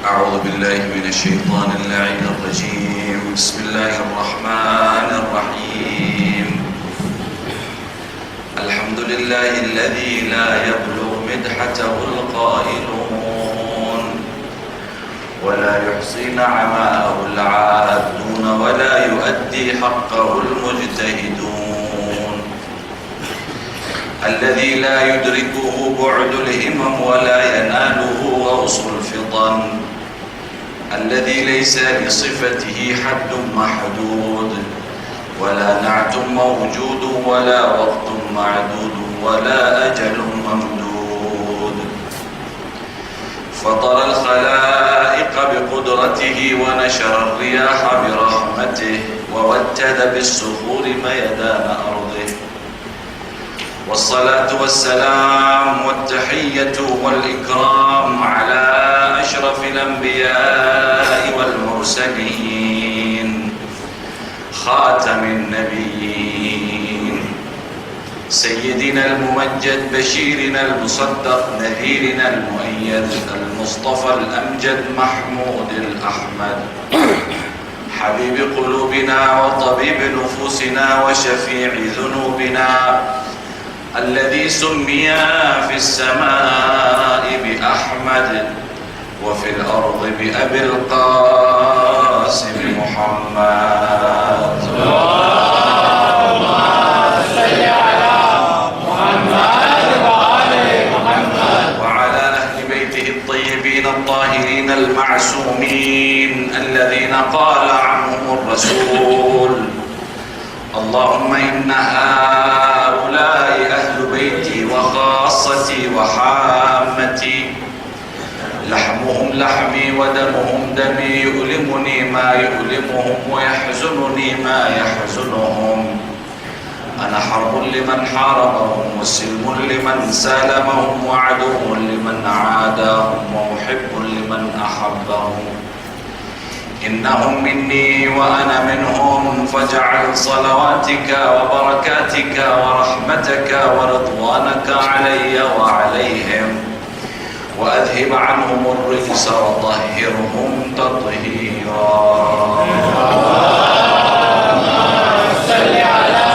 أعوذ بالله من الشيطان اللعين الرجيم. بسم الله الرحمن الرحيم. الحمد لله الذي لا يبلغ مدحته القائلون ولا يحصي نعماءه العادون ولا يؤدي حقه المجتهدون، الذي لا يدركه بعد الهمم ولا يناله غوص الفطن، الذي ليس لصفته حد محدود ولا نعت موجود ولا وقت معدود ولا أجل ممدود، فطر الخلائق بقدرته ونشر الرياح برحمته ووتد بالصخور ميدان أرضه، والصلاة والسلام والتحية والإكرام على أشرف الأنبياء والمرسلين خاتم النبيين سيدنا الممجد بشيرنا المصدق نذيرنا المؤيد المصطفى الأمجد محمود الأحمد حبيب قلوبنا وطبيب نفوسنا وشفيع ذنوبنا، الذي سمي في السماء بأحمد وفي الأرض بأبي القاسم محمد. اللهم صل على محمد وآل محمد وعلى أهل بيته الطيبين الطاهرين المعصومين الذين قال عنهم الرسول: اللهم إن هؤلاء أهل بيتي وخاصتي وحامتي، لحمهم لحمي ودمهم دمي، يؤلمني ما يؤلمهم ويحزنني ما يحزنهم، أنا حرب لمن حاربهم وسلم لمن سالمهم وعدو لمن عاداهم ومحب لمن أحبهم، إنهم مني وأنا منهم، فاجعل صلواتك وبركاتك ورحمتك ورضوانك علي وعليهم، وأذهب عنهم الرجس وطهرهم تطهيرا. صل على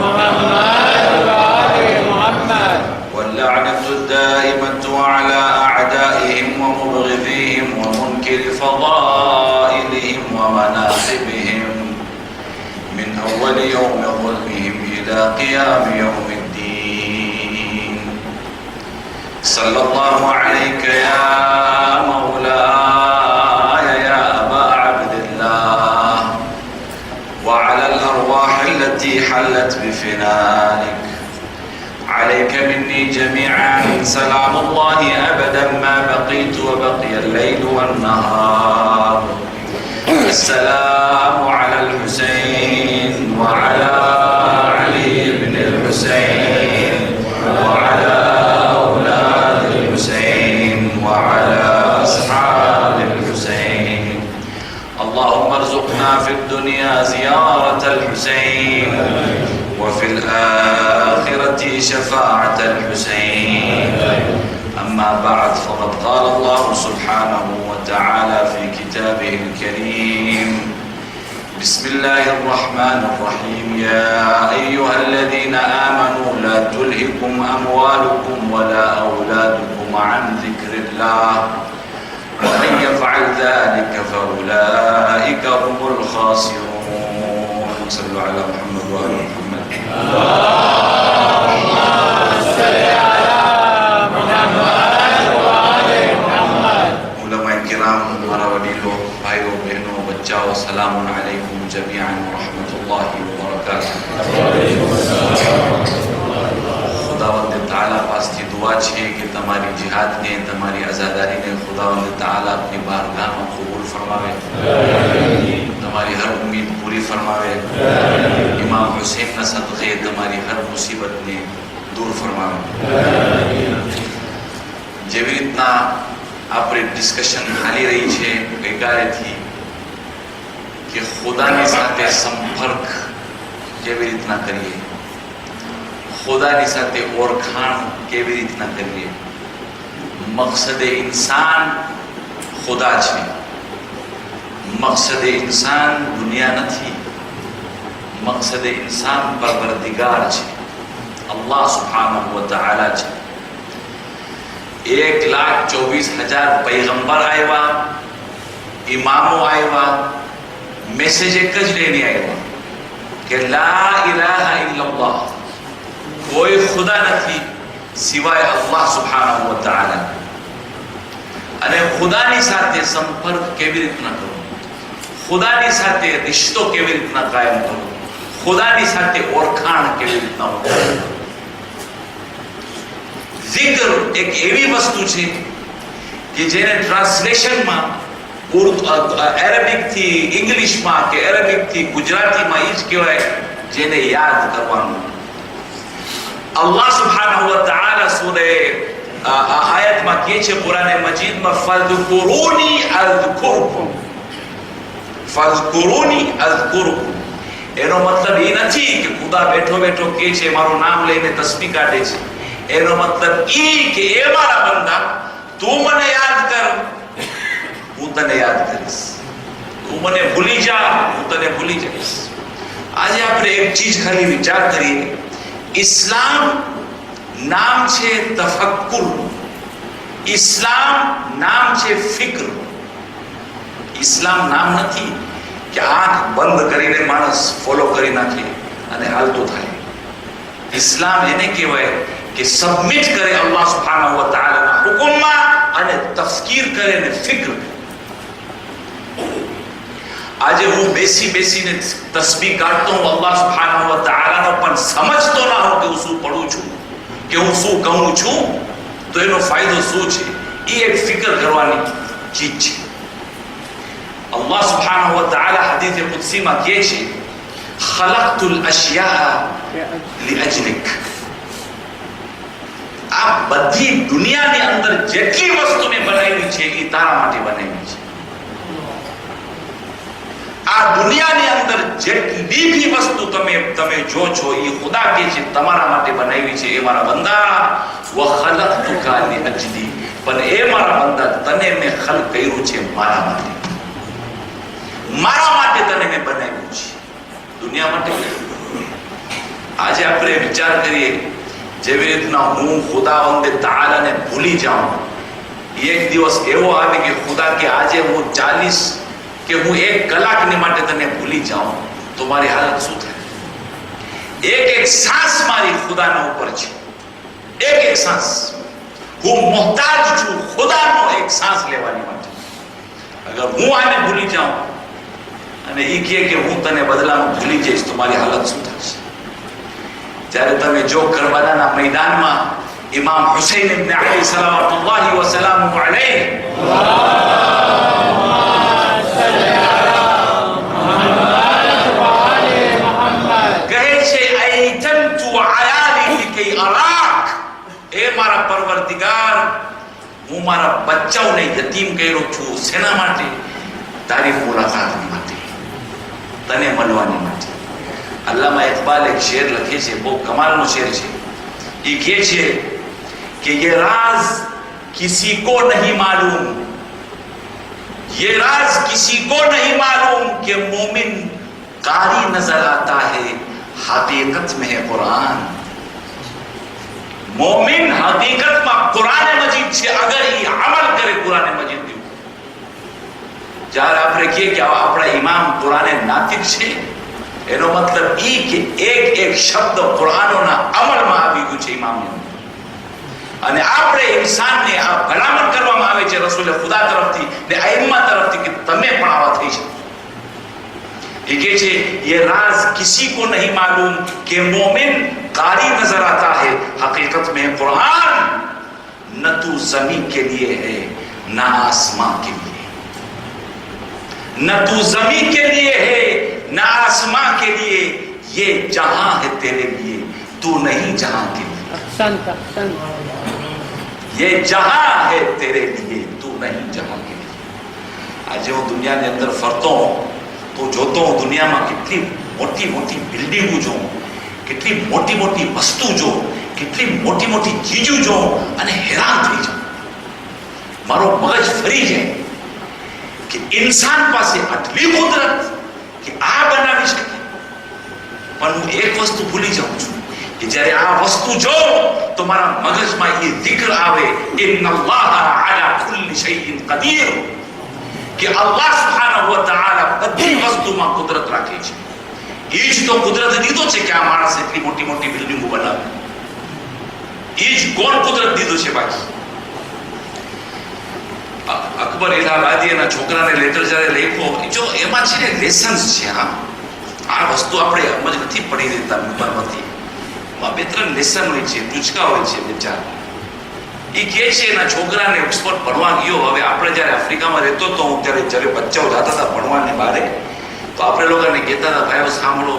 محمد وآل محمد. واللعنة الدائمة على أعدائهم ومبغضيهم ومنكر فضائلهم ومناقبهم من أول يوم ظلمهم إلى قيام يوم الدين. صلى الله عليك يا مولاي يا أبا عبد الله وعلى الأرواح التي حلت بفنائك، عليك مني جميعا سلام الله أبدا ما بقيت وبقي الليل والنهار. السلام على الحسين وعلى علي بن الحسين وعلى أولاد الحسين وعلى أصحاب الحسين. اللهم ارزقنا في الدنيا زيارة الحسين وفي الآخرة شفاعة الحسين. أما بعد، فقد قال الله سبحانه وتعالى في كتابه الكريم: بسم الله الرحمن الرحيم. يا أيها الذين آمنوا لا تلهكم أموالكم ولا أولادكم عن ذكر الله ومن يفعل ذلك فأولئك هم الخاسرون. صلوا على محمد وآل محمد. اللهم صل على محمد وآل محمد. علماء الكرام، हमारा वडीलों, भाइयों, बहनों, बच्चों, सलाम अलैकुम जमीअन व रहमतुल्लाहि व बरकातहू. खुदावंद ताला पास की दुआ है कि तुम्हारी जिहाद ने, तुम्हारी आज़ादारी ने खुदावंद ताला अपनी बारगाह में कबूल फरमावे, तुम्हारी हर उम्मीद पूरी फरमावे, इमाम हुसैन ना सदक़े तुम्हारी हर मुसीबत ने दूर फरमावे. જેવી રીતના આપણે ડિસ્કશન હાલી રહી છે ગઈકાલેથી કે ખુદાની સાથે સંપર્ક કેવી રીતના કરીએ, ખુદાની સાથે ઓળખાણ કેવી રીતના કરીએ, મકસદ ઇન્સાન खुदा छे। मकसद इंसान दुनिया नहीं, मकसद इंसान परवरदिगार छे, अल्लाह सुब्हानहु व तआला छे। 1,24,000 पैगंबर आया, इमामों आया, मैसेज एक ज लेने आया कि ला इलाहा इल्लल्लाह, कोई खुदा नहीं सिवाय अल्लाह सुब्हानहु व तआला। અને ખુદાની સાથે સંપર્ક કેવી રીતના કરવો, ખુદાની સાથે રિશ્તો કેવી રીતના કાયમ કરવો, ખુદાની સાથે ઓળખાણ કેવી રીતના કરવો। ઝિક્ર એક એવી વસ્તુ છે કે જેને ટ્રાન્સલેશનમાં અરેબિક થી ઇંગ્લિશમાં કે અરેબિક થી ગુજરાતીમાં એ જ કહેવાય જેને યાદ કરવાનું। અલ્લાહ સુબ્હાનહુ વ તઆલા સૂરે आयत में कहे छे कुरान मजीद में फज़कुरूनी अज़कुरुकुम, फज़कुरूनी अज़कुरुकुम। एनो मतलब ये नहीं कि खुदा बैठो बैठो कहे छे मारो नाम लईने तस्बीह काढे छे। एनो मतलब ई कि ए मारा बंदा तू मने याद कर, हूँ तने याद करीश, तू मने भूली जा, हूँ तने भूली जाईश। आज आपणे एक चीज खाली विचार करिए, इस्लाम नाम छे तफक्कुर, इस्लाम नाम छे फिक्र। इस्लाम नाम नहीं कि आंख बंद करीने माणस फॉलो करी नाखे अने हालतो थाय। इस्लाम एने कहेवाय कि सबमिट करे अल्लाह सुब्हानहु व तआला ना हुकुममां अने तफकीर करे ने फिक्र। आज हूँ बेसी बेसीने तस्बीह काढतो हूँ अल्लाह सुब्हानहु व तआला नो, पण समजतो ना हो कि हूँ शुं पढું છું કે હું શું કહું છું, તો એનો ફાયદો શું છે, એ એક ફિકર કરવાની ચીજ છે। અલ્લાહ સુબ્હાનહુ વ તઆલા હદીસ કુદસી માં કહે છે ખલકતુલ અશિયા લિઅજલિક। આ બધી દુનિયાની અંદર જેટલી વસ્તુ મેં બનાવી છે એ તારા માટે બનાવી છે। આ દુનિયાની અંદર જેટલી भी વસ્તુ તમે જો છો એ ખુદા કે છે તમારા માટે બનાવી છે। એ મારા બંદા વ ખલકતુકા લિઅજલી, પણ એ મારા બંદા તને મેં ખલક કર્યું છે મારા માટે, મારા માટે તને મેં બનાવ્યું છે, દુનિયા માટે। આજે આપણે વિચાર કરીએ જેવી રીતના હું ખુદાવંદે તઆલાને ભૂલી જાઉં, એક દિવસ એવો આવે કે ખુદા કે આજે હું 40 કે હું 1 કલાકની માટે તને ભૂલી જાઉં તો મારી હાલત શું થાય। એક એક सांस મારી ખુદાના ઉપર છે, એક એક सांस હું મોહતાજ છું ખુદાનો એક सांस લેવાની માટે। અગર હું આને ભૂલી જાઉં અને એ કહે કે હું તને બદલામાં ભૂલી જઈશ તો મારી હાલત શું થશે। જ્યારે તમે જો કરબલાના મેદાનમાં ઇમામ હુસૈન ઇબ્ન અલી સલાવતુલ્લાહી વ સલામુહુ અલૈહ ए मारा परवरदिगार हूँ मारा बच्चाओने यतीम कर्यो छू सेना माटे, तारी मुलाकात माटे, तने मळवानी माटे। अल्लामा इकबाल एक शेर लखे छे, बहुत कमालनो शेर छे। ये कहे छे कि ये राज किसी को नहीं मालूम, ये राज किसी को नहीं मालूम कि मोमिन कारी नजर आता है, हकीकत में है कुरान। मोमिन हकीकत में कुरान मजीद छे, अगर ये अमल करे कुरान मजीद दी। જ્યારે આપણે કહીએ કે આપણા ઇમામ કુરાને નાતિક છે, એનો મતલબ એ કે એક એક શબ્દ કુરાનોના અમલમાં આવી ગયું છે ઇમામની। અને આપણે ઇન્સાનને આ ભલામણ કરવામાં આવે છે રસૂલે ખુદા તરફથી ને આઈમ્મા તરફથી કે તમે પણ આવા થઈ જાઓ। ये कहे ये राज किसी को नहीं मालूम कि मोमिन कारी नजर आता है, हकीकत में कुरान न तू जमीन के लिए है न आसमां के लिए, न तू जमीन के लिए है न आसमां के लिए, ये जहां है तेरे लिए तू नहीं जहां के लिए, ये जहां है तेरे लिए तू नहीं जहां के लिए। आज હું દુનિયાની અંદર ફરતો तो જોતો હું દુનિયામાં કેટલી મોટી મોટી બિલ્ડિંગો જોઉં, કેટલી મોટી મોટી વસ્તુ જોઉં, કેટલી મોટી મોટી ચીજો જોઉં અને હેરાન થઈ જાઉં, મારો મગજ ફરી જાય। इंसान पासे आटली कुदरत कि आ बनावी શકે પણ હું એક વસ્તુ ભૂલી જાઉં છું કે જ્યારે આ વસ્તુ જો તો મારા મગજમાં એ zikr આવે ઇન્નલ્લાહ અલા કુલ્લી શૈઇન કદીર કે અલ્લાહ સુબ્હાનહુ વ તઆલા બધી વસ્તુમાં કુદરત રાખે છે એ જ તો કુદરત દીધો છે કે આ માણસ એટલી મોટી મોટી બિલ્ડિંગો બનાવે એ જ કોણ કુદરત દીધો છે બાકી અકબર ઇલાહાબાદી એના છોકરાને લેટર જ્યારે લખ્યો જો એમાં છે ને લેસન્સ છે આ વસ્તુ આપણે સમજ નથી પડી રહેતા પેપરમાંથી એમાં 2-3 લેસન હોય છે ટૂચકા હોય છે વિચાર એ કહે છે એના છોકરાને ઓક્સફોર્ડ ભણવા ગયો હવે આપણે જ્યારે આફ્રિકામાં રહેતો તો હું જ્યારે બચ્ચાઓ જતા હતા ભણવાને બહારે તો આપણે લોકોને કહેતા હતા ભાઈઓ સાંભળો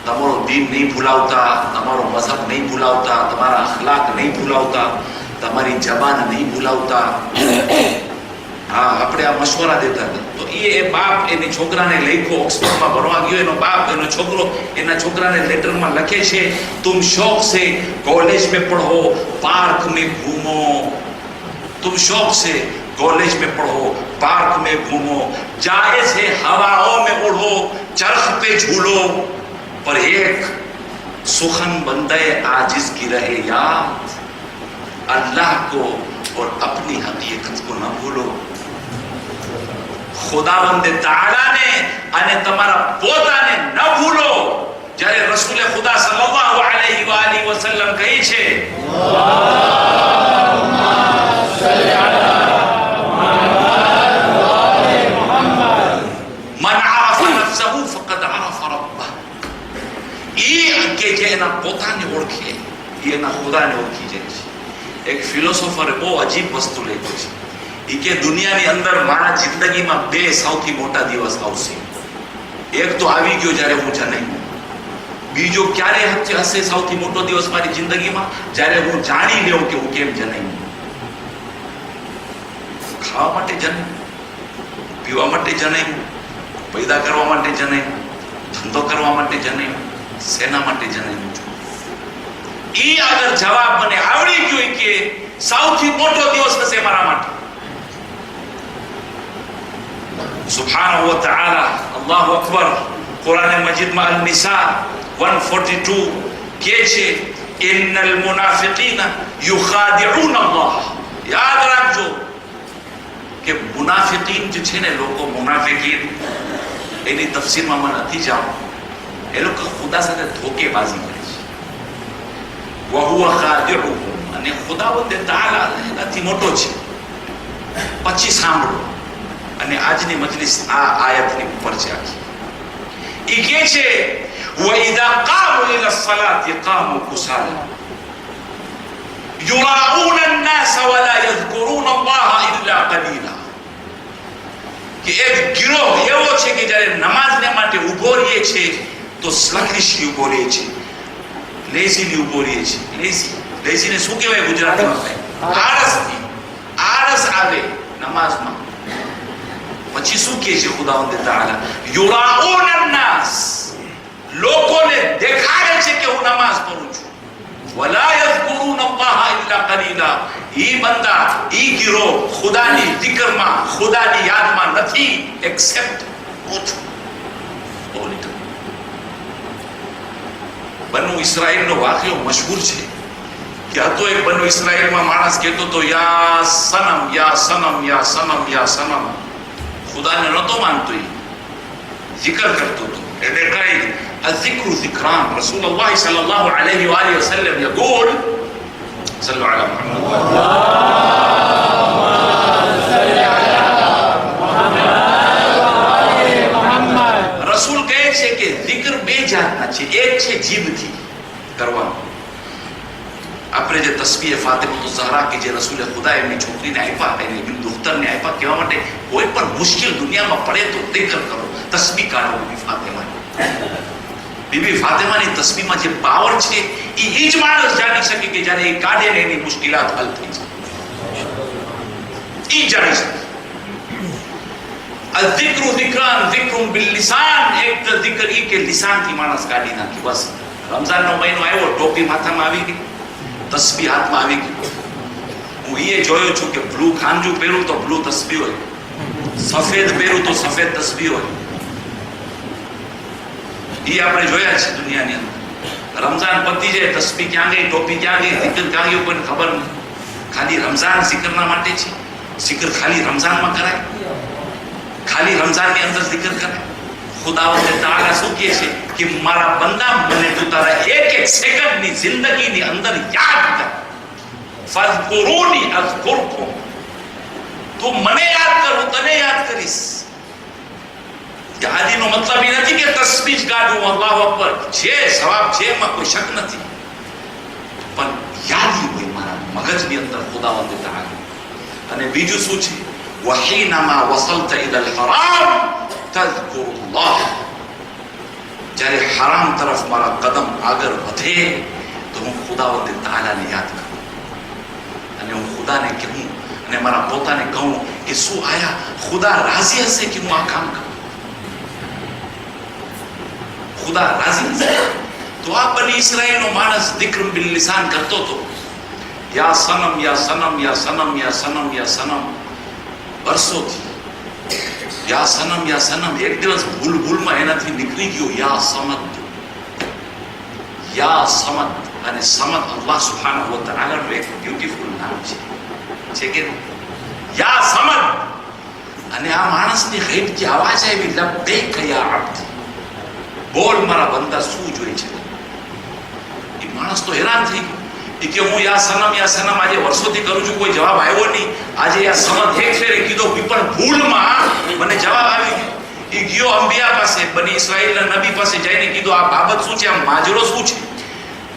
તમારો દીન નહીં ભૂલાવતા તમારો મઝહબ નહીં ભૂલાવતા તમારા અખલાક નહીં ભૂલાવતા તમારી જબાન નહીં ભૂલાવતા હા આપણે આ મશવરા દેતા હતા તો એ બાપ એની છોકરાને લખ્યો ઓક્સફોર્ડમાં ભણવા ગયો એનો બાપ એનો છોકરો એના છોકરાને લેટરમાં લખે છે तुम शौक से कॉलेज में पढ़ो पार्क में घूमो तुम शौक से कॉलेज में पढ़ो पार्क में घूमो जायज है हवाओं में उड़ो चरख पे झूलो पर एक सुखन बंदे आजिज की रहे याद अल्लाह को और अपनी हकीकत को न भूलो खुदावंद ताला ने અને તમારા પોતાને ન ભૂલો જ્યારે રસૂલે ખુદા સલ્લલ્લાહુ અલૈહિ વાલિહિ વસલ્લમ કહે છે અલ્લાહુમ્મા સલ્લી અલા મુહમ્મદ મન આરફ નફસહુ ફકદ આરફ રબ્બહ એ કે જેના પોતાને ઓળખે એના ખુદાને ઓળખી જાય છે એક ફિલોસોફરે બહુ અજીબ વસ્તુ લખી છે એ કે દુનિયાની અંદર મારા જિંદગીમાં 2 સૌથી મોટા દિવસ આવશે એક તો આવી ગયો જ્યારે હું જન્મ્યો બીજો ક્યારે હશે સૌથી મોટો દિવસ મારી જિંદગીમાં જ્યારે હું જાણી લઉં કે હું કેમ જન્મ્યો ખાવા માટે જન્મ્યો પીવા માટે જન્મ્યો પૈદા કરવા માટે જન્મ્યો ધંધો કરવા માટે જન્મ્યો સેના માટે જન્મ્યો એ અગર જવાબ મને આવડી ગયો કે સૌથી મોટો દિવસ હશે મારા માટે સુબ્હાનહુ વ તઆલા અલ્લાહુ અકબર કુરાન મજીદમાં અન-નિસા 142 કહે છે ઇન્નલ મુનાફિકીના યુખાદિઉન અલ્લાહ યાદ રાખજો કે મુનાફિકીન જે છે ને લોકો મુનાફિકીન એની તફસીરમાં મને નથી જાઉં એ લોકો ખુદા સાથે ધોકેબાજી કરે છે વહુવ ખાદિઉહુમ અને ખુદાવંદ તાઆલા એનાથી મોટો છે પછી સાંભળો અને આજની મજલિસ આ આયતની ઉપર છે આખી એ કહે છે وَإِذَا قَامُوا إِلَى الصَّلَاةِ قَامُوا كُسَالَى يُرَاءُونَ النَّاسَ وَلَا يَذْكُرُونَ اللَّهَ إِلَّا قَلِيلًا કે એક ગિરોહ એવો છે કે જ્યારે નમાઝને માટે ઊભો રહે છે તો સ્લગિશલી ઊભો રહે છે લેઝીલી ઊભો રહે છે લેઝીને શું કહેવાય ગુજરાતીમાં આળસ આવે નમાઝમાં પછી શું કહે છે ખુદાવંદ તાઆલા યુરાઉન અન્નાસ લોકોને દેખાડે છે કે હું નમાઝ પઢું છું વલા યઝકુરુન અલ્લાહ ઇલ્લા કલીલા ઈ બંદા ઈ ગિરોહ ખુદાની zikરમાં ખુદાની યાદમાં નથી એક્સેપ્ટ ઓછું બનુ ઇસ્રાઈલનો વાક્યો મશહૂર છે કે હતો એક બનુ ઇસ્રાઈલમાં માણસ કહેતો તો યા સનમ યા સનમ યા સનમ યા સનમ ખુદાને નહોતો માનતો zikr કરતો હતો એટલે કઈ الذكر ذكران رسول الله صلى الله عليه وآله وسلم يقول صلوا على محمد રસૂલ કહે છે કે zikr બે જાતના છે એક છે જીભથી કરવાનું આપણે જે તસ્બીહ ફાતિમા ઝહરા કે જે રસૂલે ખુદા એમની છોકરીને આપ્યા એની દોસ્તરને આપ્યા કહેવા માટે કોઈ પણ મુશ્કેલ દુનિયામાં પડે તો zikr કરો તસ્બીહ કાઢો બીબી ફાતિમાની તસ્બીહમાં જે પાવર છે એ જ માણસ જાણી શકે કે જ્યારે એ કાઢે ને એની મુશ્કેલાત હલ થઈ જાય એ જાણી શકે الذكر ذكران ذكر باللسان એક zikr એ કે લિસાનથી માણસ કાઢી નાખી બસ રમઝાનનો મહિનો આવ્યો ટોપી માથામાં આવી ગઈ તસ્બીહ હાથમાં આવી ગઈ હું એ જોયો છું કે બ્લુ ખાંજુ પહેરું તો બ્લુ તસ્બીહ હોય સફેદ પહેરું તો સફેદ તસ્બીહ હોય, એ આપણે જોયા છે દુનિયાની અંદર. રમઝાન પતી જાય, તસ્બીહ ક્યાં ગઈ, ટોપી ક્યાં ગઈ, zikr ક્યાં ગયું, કોઈને ખબર નહીં. ખાલી રમઝાન zikરના માટે છે. zikr ખાલી રમઝાનમાં કરાય, ખાલી રમઝાનની અંદર zikr કરાય. ખુદાવંદ તાઆલા શું કહે છે કે મારા બંદા, મને તું તારા એક એક સેકન્ડની જિંદગીની અંદર યાદ કર. ફઝકુરૂની અઝકુરકુમ, તું મને યાદ કર, હું તને યાદ કરીશ. યાદીનો મતલબ એ નથી કે તસ્બીહ ગાડું, અલ્લાહુ અકબર છે, સવાબ છે, એમાં કોઈ શક નથી, પણ યાદી હોય મારા મગજની અંદર ખુદાવંદ તાઆલા. અને બીજું શું છે? વહીનામા વસલતા ઇલલ હરામ તઝકુરુલ્લાહ, જ્યારે હરામ તરફ મારા કદમ આગળ વધે તો હું ખુદાવંદ તાઆલાને યાદ કરું, અને હું ખુદાને કહું અને મારા પોતાને કહું કે શું આયા ખુદા રાજી હશે કે હું આ કામ કરું? ખુદા રાજી હશે? તો આ બની ઇસ્રાઈલનો માણસ દિક્ર બિલ લિસાન કરતો હતો, યા સનમ યા સનમ યા સનમ યા સનમ યા સનમ, વર્ષોથી યા સનમ યા સનમ. એક દિવસ ભૂલમાં એનાથી નીકળી ગયો યા સમદ, યા સમદ. અને સમદ અલ્લાહ સુબ્હાનહુ વ તઆલાનું એક બ્યુટીફુલ નામ છે કે યા સમદ. અને આ માણસની હૈબથી આવાજ આવી, લબ્બૈક યા અબ્દ, બોલ મારા બંદા, શું જોઈ છે? એ માણસ તો હેરાન થઈ ગયો કે હું યા સનમ આજે વર્ષોથી કરું છું, કોઈ જવાબ આવ્યો નહીં. આજે યા સમદ એક ફેરે કીધો, પણ ભૂલમાં મને જવાબ આવી ગયો. એ ગયો અંબિયા પાસે, બની ઇસ્રાઈલના નબી પાસે જઈને કીધું આ બાબત શું છે, આ માજરો શું છે?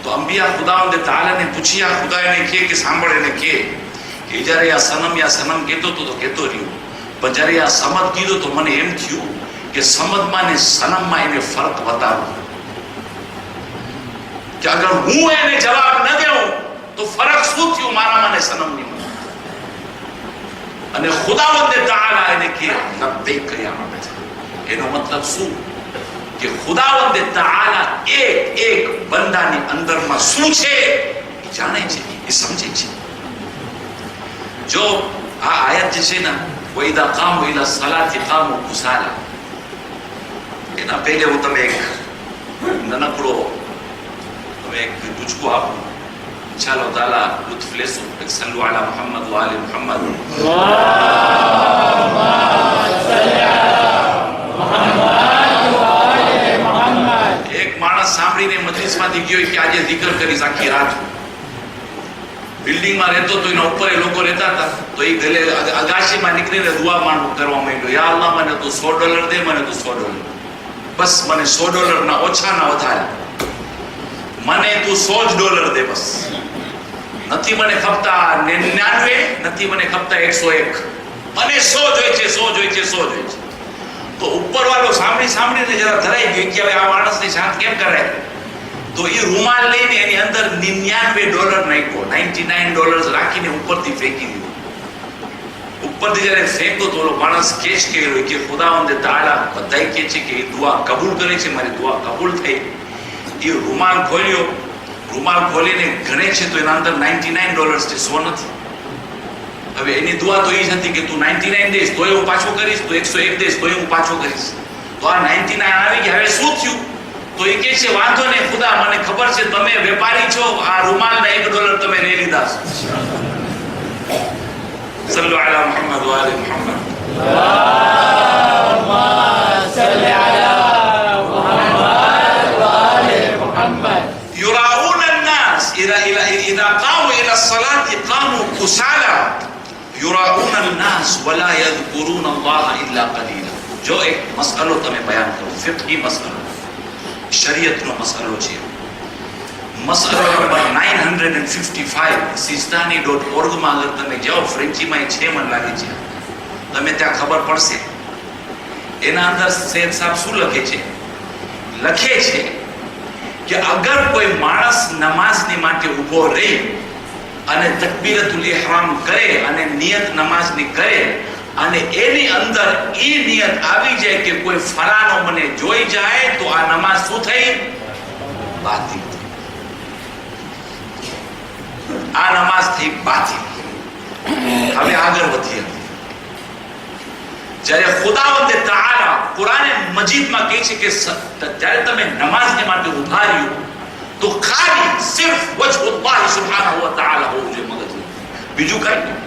તો અંબિયા ખુદાવંદ તાઆલાને પૂછ્યા, ખુદા એને કે સાંભળ, એને કે જ્યારે આ સનમ કહેતો હતો તો કહેતો રહ્યો, પણ જ્યારે આ સમદ કીધો તો મને એમ થયું કે સમદમાં ને સનમમાં એને ફરક બતાવો, કે અગર હું એને જવાબ ન દેઉં તો ફરક શું થયું મારામાં ને સનમની. અને ખુદાવંદ તાઆલા એને કે લબ્બૈક યા અબ્દ. એનો મતલબ શું કે ખુદાવંદ તાઆલા એક બંદાની અંદરમાં શું છે એ જાણે છે, એ સમજે છે. જો આ આયત જે છે ને, વઈદા કામુ ઇલા સલાતિ કામુ કુસાલા, એના પહેલે હું તમે એક નાનકડો એક ટૂચકો આપું. ચાલો તાલા લુત્ફ લેશું. એક સલ્લુ અલા મુહમ્મદ વ આલી મુહમ્મદ. એક માણસ સાંભળીને મજલિસમાંથી ગયો કે આજે zikr કરીશ આખી રાત. બિલ્ડિંગમાં રહેતો તો એના ઉપર એ લોકો રહેતા હતા, તો એ ગલે અગાશીમાં નીકળીને દુઆ કરવા માંડ્યો, યા અલ્લાહ મને તું $100 દે, મને તું $100, બસ મને $100 ના ઓછા ના વધારે, મને તું $100 દે, બસ. નથી મને ખપતા 99, નથી મને ખપતા 101, મને 100 જોઈએ છે, 100 જોઈએ છે, 100 જોઈએ છે. તો ઉપરવાળો સાંભળીને જરા ધરાઈ ગયો કે હવે આ માણસને શાંત કેમ કરાય? તો એ રૂમાલ લઈને એની અંદર $99 નાખ્યો, $99 રાખીને ઉપરથી ફેંકી દીધો. ઉપરથી જયારે ફેંકો તો ઓલો માણસ કેશ કર્યો કે ખુદાવંદ તાઆલા બધાય કહે છે કે એ દુઆ કબૂલ કરે છે, મારી દુઆ કબૂલ થઈ. એ રૂમાલ ખોલ્યો, રૂમાલ ખોલીને ગણે છે તો એના અંદર $99 છે, 100 નથી. હવે એની દુઆ તો એ જ હતી કે તું 99 દઈશ તોય હું પાછો કરીશ, તું 101 દઈશ તોય હું પાછો કરીશ. તો આ 99 આવી ગયા. હવે શું થયું? તો એ કહે છે વાંધો નહીં ખુદા, મને ખબર છે તમે વેપારી છો, આ રૂમાલના $1 તમે લઈ લીધા. સલ્લુ અલા મુહમ્મદ વ આલી મુહમ્મદ. يراؤون الناس إذا قاموا إلى الصلاة قاموا كسالى يراؤون الناس ولا يذكرون الله إلا قليلا. जो एक मसलो तमे बयान करो, फिक्ही मसलो, शरीयतनो मसलो છે. મસલો નંબર 955 sistani.org માં અગર તમે જાઓ, ફ્રેન્ચીમાં એ 6 મન લાગે છે, તમે ત્યાં ખબર પડશે. એના અંદર શેખ સાહેબ શું લખે છે કે અગર કોઈ માણસ નમાઝની માટે ઊભો રહી અને તકબીરતુલ ઇહરામ કરે અને નિયત નમાઝની કરે અને એની અંદર એ નિયત આવી જાય કે કોઈ ફલાનો મને જોઈ જાય તો આ નમાઝ શું થઈ? બાતિલ. આ નમાઝ થઈ બાતિલ. હવે આગળ વધીએ. જ્યારે ખુદાવંદ તઆલા કુરાન મજીદમાં કહે છે કે જ્યારે તમે નમાઝને માટે ઉભા રહ્યો તો ખાલી સિર્ફ વજહુલ્લાહ સુબ્હાનહુ વ તઆલા હોવું જોઈએ મગજમાં, બીજું કઈ નહીં.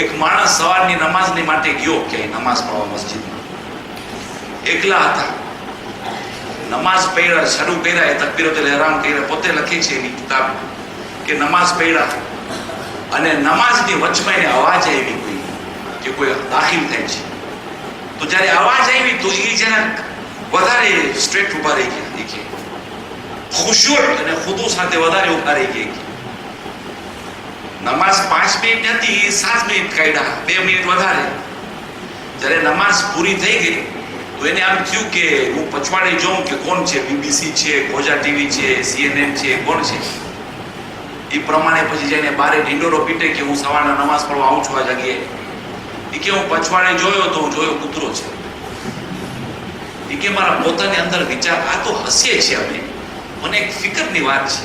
એક માણસ સવારની નમાઝની માટે ગયો કે નમાઝ પઢવા મસ્જિદમાં, એકલા હતા, નમાઝ પઢ્યા, શરૂ કર્યા, તકબીરતુલ ઇહરામ કર્યા, પોતે લખે છે એની કિતાબ કે નમાઝ પઢ્યા અને નમાઝની વચમાં એને અવાજ આવી કોઈ કે કોઈ દાખિલ થાય છે. તો જ્યારે અવાજ આવી તો એ જરાક વધારે સ્ટ્રેટ ઉભા રહી ગયા, કે ખુશૂર અને ખુદુ સાથે વધારે ઉભા રહી ગયા. નમાઝ 5 મિનિટ હતી, 7 મિનિટ કાઢ્યા, 2 મિનિટ વધારે. જ્યારે નમાઝ પૂરી થઈ ગઈ તો એને આમ થયું કે હું પછવાડે જોઉં કે કોણ છે, BBC છે, ખોજા ટીવી છે, CNN છે, કોણ છે. એ પ્રમાણે પછી જઈને બારે ઢીંડોરો પીટે કે હું સવારના નમાઝ પઢવા આવું છું આ જગ્યાએ. એ કે હું પછવાડે જોયો તો હું જોયો કૂતરો છે. એ કે મારા પોતાની અંદર વિચાર, આ તો હસીએ છીએ અમે, મને એક ફિકરની વાત છે.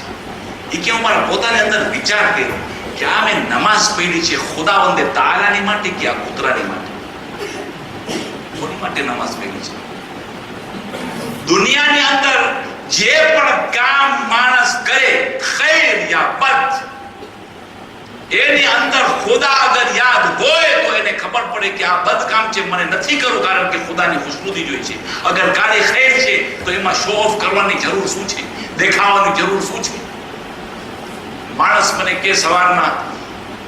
એ કે હું મારા પોતાની અંદર વિચાર કર્યો કે આ મેં નમાઝ પઢી છે ખુદાવંદે તઆલાની માટે કે આ કૂતરાની માટે? કોની માટે નમાઝ પઢી છે? દુનિયાની અંદર જે પણ કામ માણસ કરે, ખૈર યા બદ, એની અંદર ખુદા અગર યાદ હોય તો એને ખબર પડે કે આ બદ કામ છે, મને નથી કરવું કારણ કે ખુદાની ખુશનુદી જોઈ છે. અગર કાલે ખૈર છે તો એમાં શો ઓફ કરવાની જરૂર શું છે, દેખાવાની જરૂર શું છે? માણસ મને કે સવારના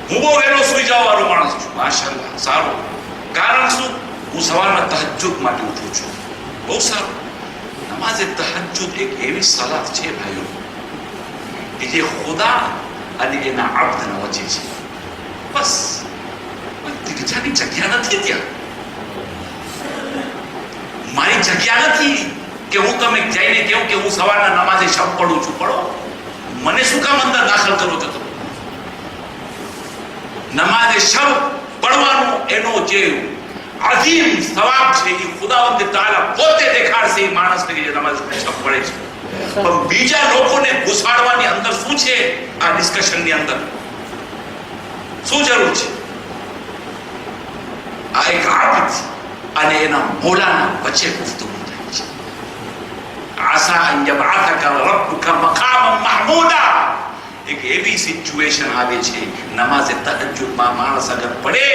હું બહુ વહેલો સુઈ જવા વાળો માણસ છું, માશાઅલ્લાહ, સારું. કારણ શું? હું સવારના તહજ્જુદ માટે ઉઠું છું, બહુ સારું. નમાઝે તહજ્જુદ એક એવી સલાત છે ભાઈઓ કે જે ખુદા અને એના અબ્દના વચ્ચે છે. બસ ત્રીજાની જગ્યા નથી ત્યાં, મારી જગ્યા નથી કે હું તમે જઈને કહું કે હું સવારના નમાઝે શબ પડું છું. પડો, મને શું કામ અંદર દાખલ કરો છો? નમાઝે શબ પડવાનું એનો જે અઝીમ સવાબ છે એ ખુદાવંદ તઆલા પોતે દેખાડશે એ માણસને કે જે નમાઝ શબ પડે છે. પણ બીજા લોકોને ઘુસાડવાની અંદર શું છે? આ ડિસ્કશનની અંદર શું જરૂર છે? આ એક આબદ અને એના મોલાના વચ્ચે ગુફ્તગુ થાય છે. આસા અન યબઆથકા રબ્બુકા મકામન મહમૂદા. એક એવી સિચ્યુએશન આવે છે નમાઝે તહજ્જુદમાં માણસ અગર પડે,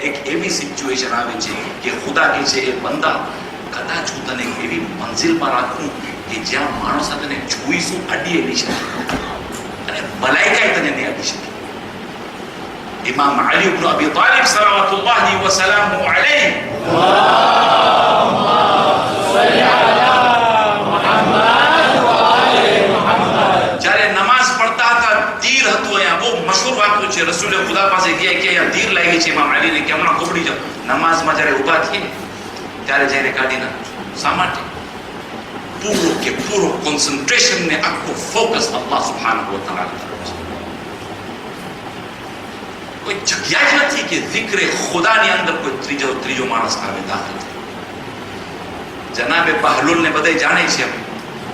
એક એવી સિચ્યુએશન આવે છે કે ખુદા કહે છે એ બંદા કદાચ હું તને એવી મંઝિલમાં રાખું કે જ્યાં માણસ તને જોઈશું અડીએ નહીં શકે અને મલાઈકા તને નહીં અડી શકે. ઇમામ અલી ઇબ્ન અબી તાલિબ સલાવતુલ્લાહી વ સલામુહુ અલૈહ જ્યારે નમાઝ પડતા હતા, તીર હતું. અહીંયા બહુ મશહૂર વાતો છે, રસૂલે ખુદા પાસે ગયા કે અહીંયા તીર લાગી છે ઇમામ અલીને, કે હમણાં કોબડી જાઓ. નમાઝમાં જ્યારે ઊભા થઈએ ત્યારે જઈને કાઢી નાખજો. શા માટે? પૂરો કોન્સન્ટ્રેશન ને આખું ફોકસ અલ્લાહ સુબ્હાનહુ વ તઆલા તરફ છે. કોઈ જગ્યા જ નથી કે zikre ખુદાની અંદર કોઈ ત્રીજો માણસ આવે, દાખલ થાય. જનાબે બહલુલ ને બધા જાણે છે.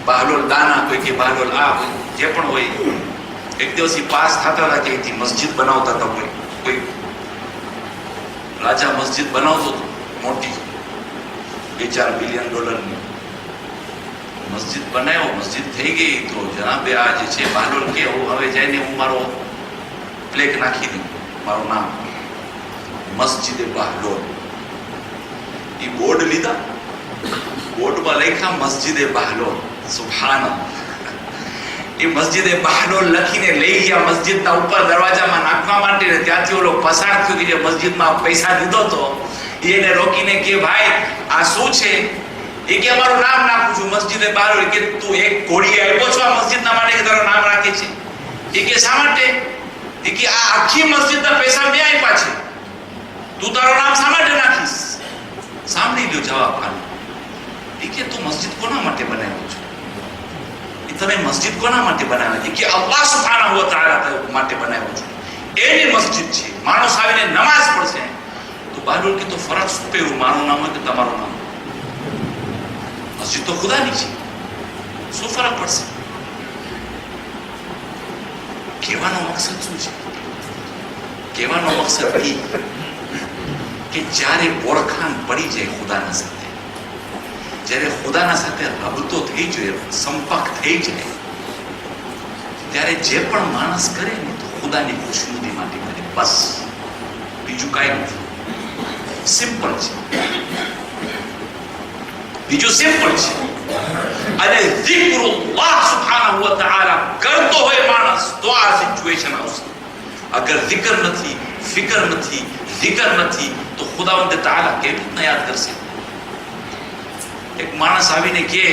બહલુલ દાના, કોઈ કે બહલુલ આ, જે પણ હોય. એક દિવસ પાસ થતા હતા કે અહીંથી મસ્જિદ બનાવતા હતા. કોઈ રાજા મસ્જિદ બનાવતો હતો, મોટી $2-4 બિલિયન મસ્જિદ બનાવ્યો. મસ્જિદ થઈ ગઈ તો જનાબે આ જે છે બહલુલ કે હવે જઈને હું મારો પ્લેક નાખી દઉં, મારું નામ મસ્જિદે બહલુલ. એ બોર્ડ લીધા, બોર્ડમાં લખ્યા મસ્જિદે બહલુલ. સુબહાનલ્લાહ. એ મસ્જિદે બહલુલ લખીને લઈ ગયા મસ્જિદના ઉપર દરવાજામાં નાખવા માટે. ત્યાંથી ઓલો પસાર થયો કે જે મસ્જિદમાં પૈસા દીધો તો એને રોકીને કે ભાઈ આ શું છે? એ કે અમારું નામ નાખું છું મસ્જિદે બહલુલ. કે તું એક ઘોડીએ આવ્યો છો આ મસ્જિદના માટે કે તારું નામ રાખે છે? એ કે શા માટે? એ કે આ આખી મસ્જિદના પૈસા મેં આપ્યા છે, તું તારું નામ શા માટે નાખીશ? સાંભળી લ્યો જવાબ આનો. એ કે તું મસ્જિદ કોના માટે બનાવ્યો છો? એ તમે મસ્જિદ કોના માટે બનાવ્યા છે? કે અલ્લાહ સુબ્હાનહુ વ તઆલા માટે બનાવ્યો છો. એની મસ્જિદ છે, માણસ આવીને નમાઝ પડશે. તો બહલુલ કે તો ફરક શું પેલું મારું નામ હોય કે તમારું નામ? મસ્જિદ તો ખુદાની છે, શું ફરક પડશે? કહેવાનો મકસદ શું છે? કહેવાનો મકસદ એ કે જ્યારે ઓળખાણ પડી જાય ખુદાના સાથે, જ્યારે ખુદાના સાથે રબતો થઈ જાય, સંપર્ક થઈ જાય, ત્યારે જે પણ માણસ કરે ને તો ખુદાની ખુશનુદી માટે કરે, બસ બીજું કાંઈ નથી. સિમ્પલ છે, બીજું સિમ્પલ છે. અને ઝિક્રુલ્લાહ સુબ્હાનહુ વ તઆલા કરતો હોય માણસ તો આ સિચ્યુએશન આવશે. અગર zikr નથી, ફિકર નથી, zikr નથી તો ખુદાવંદ તઆલા કેવી રીતના યાદ કરશે? એક માણસ આવીને કે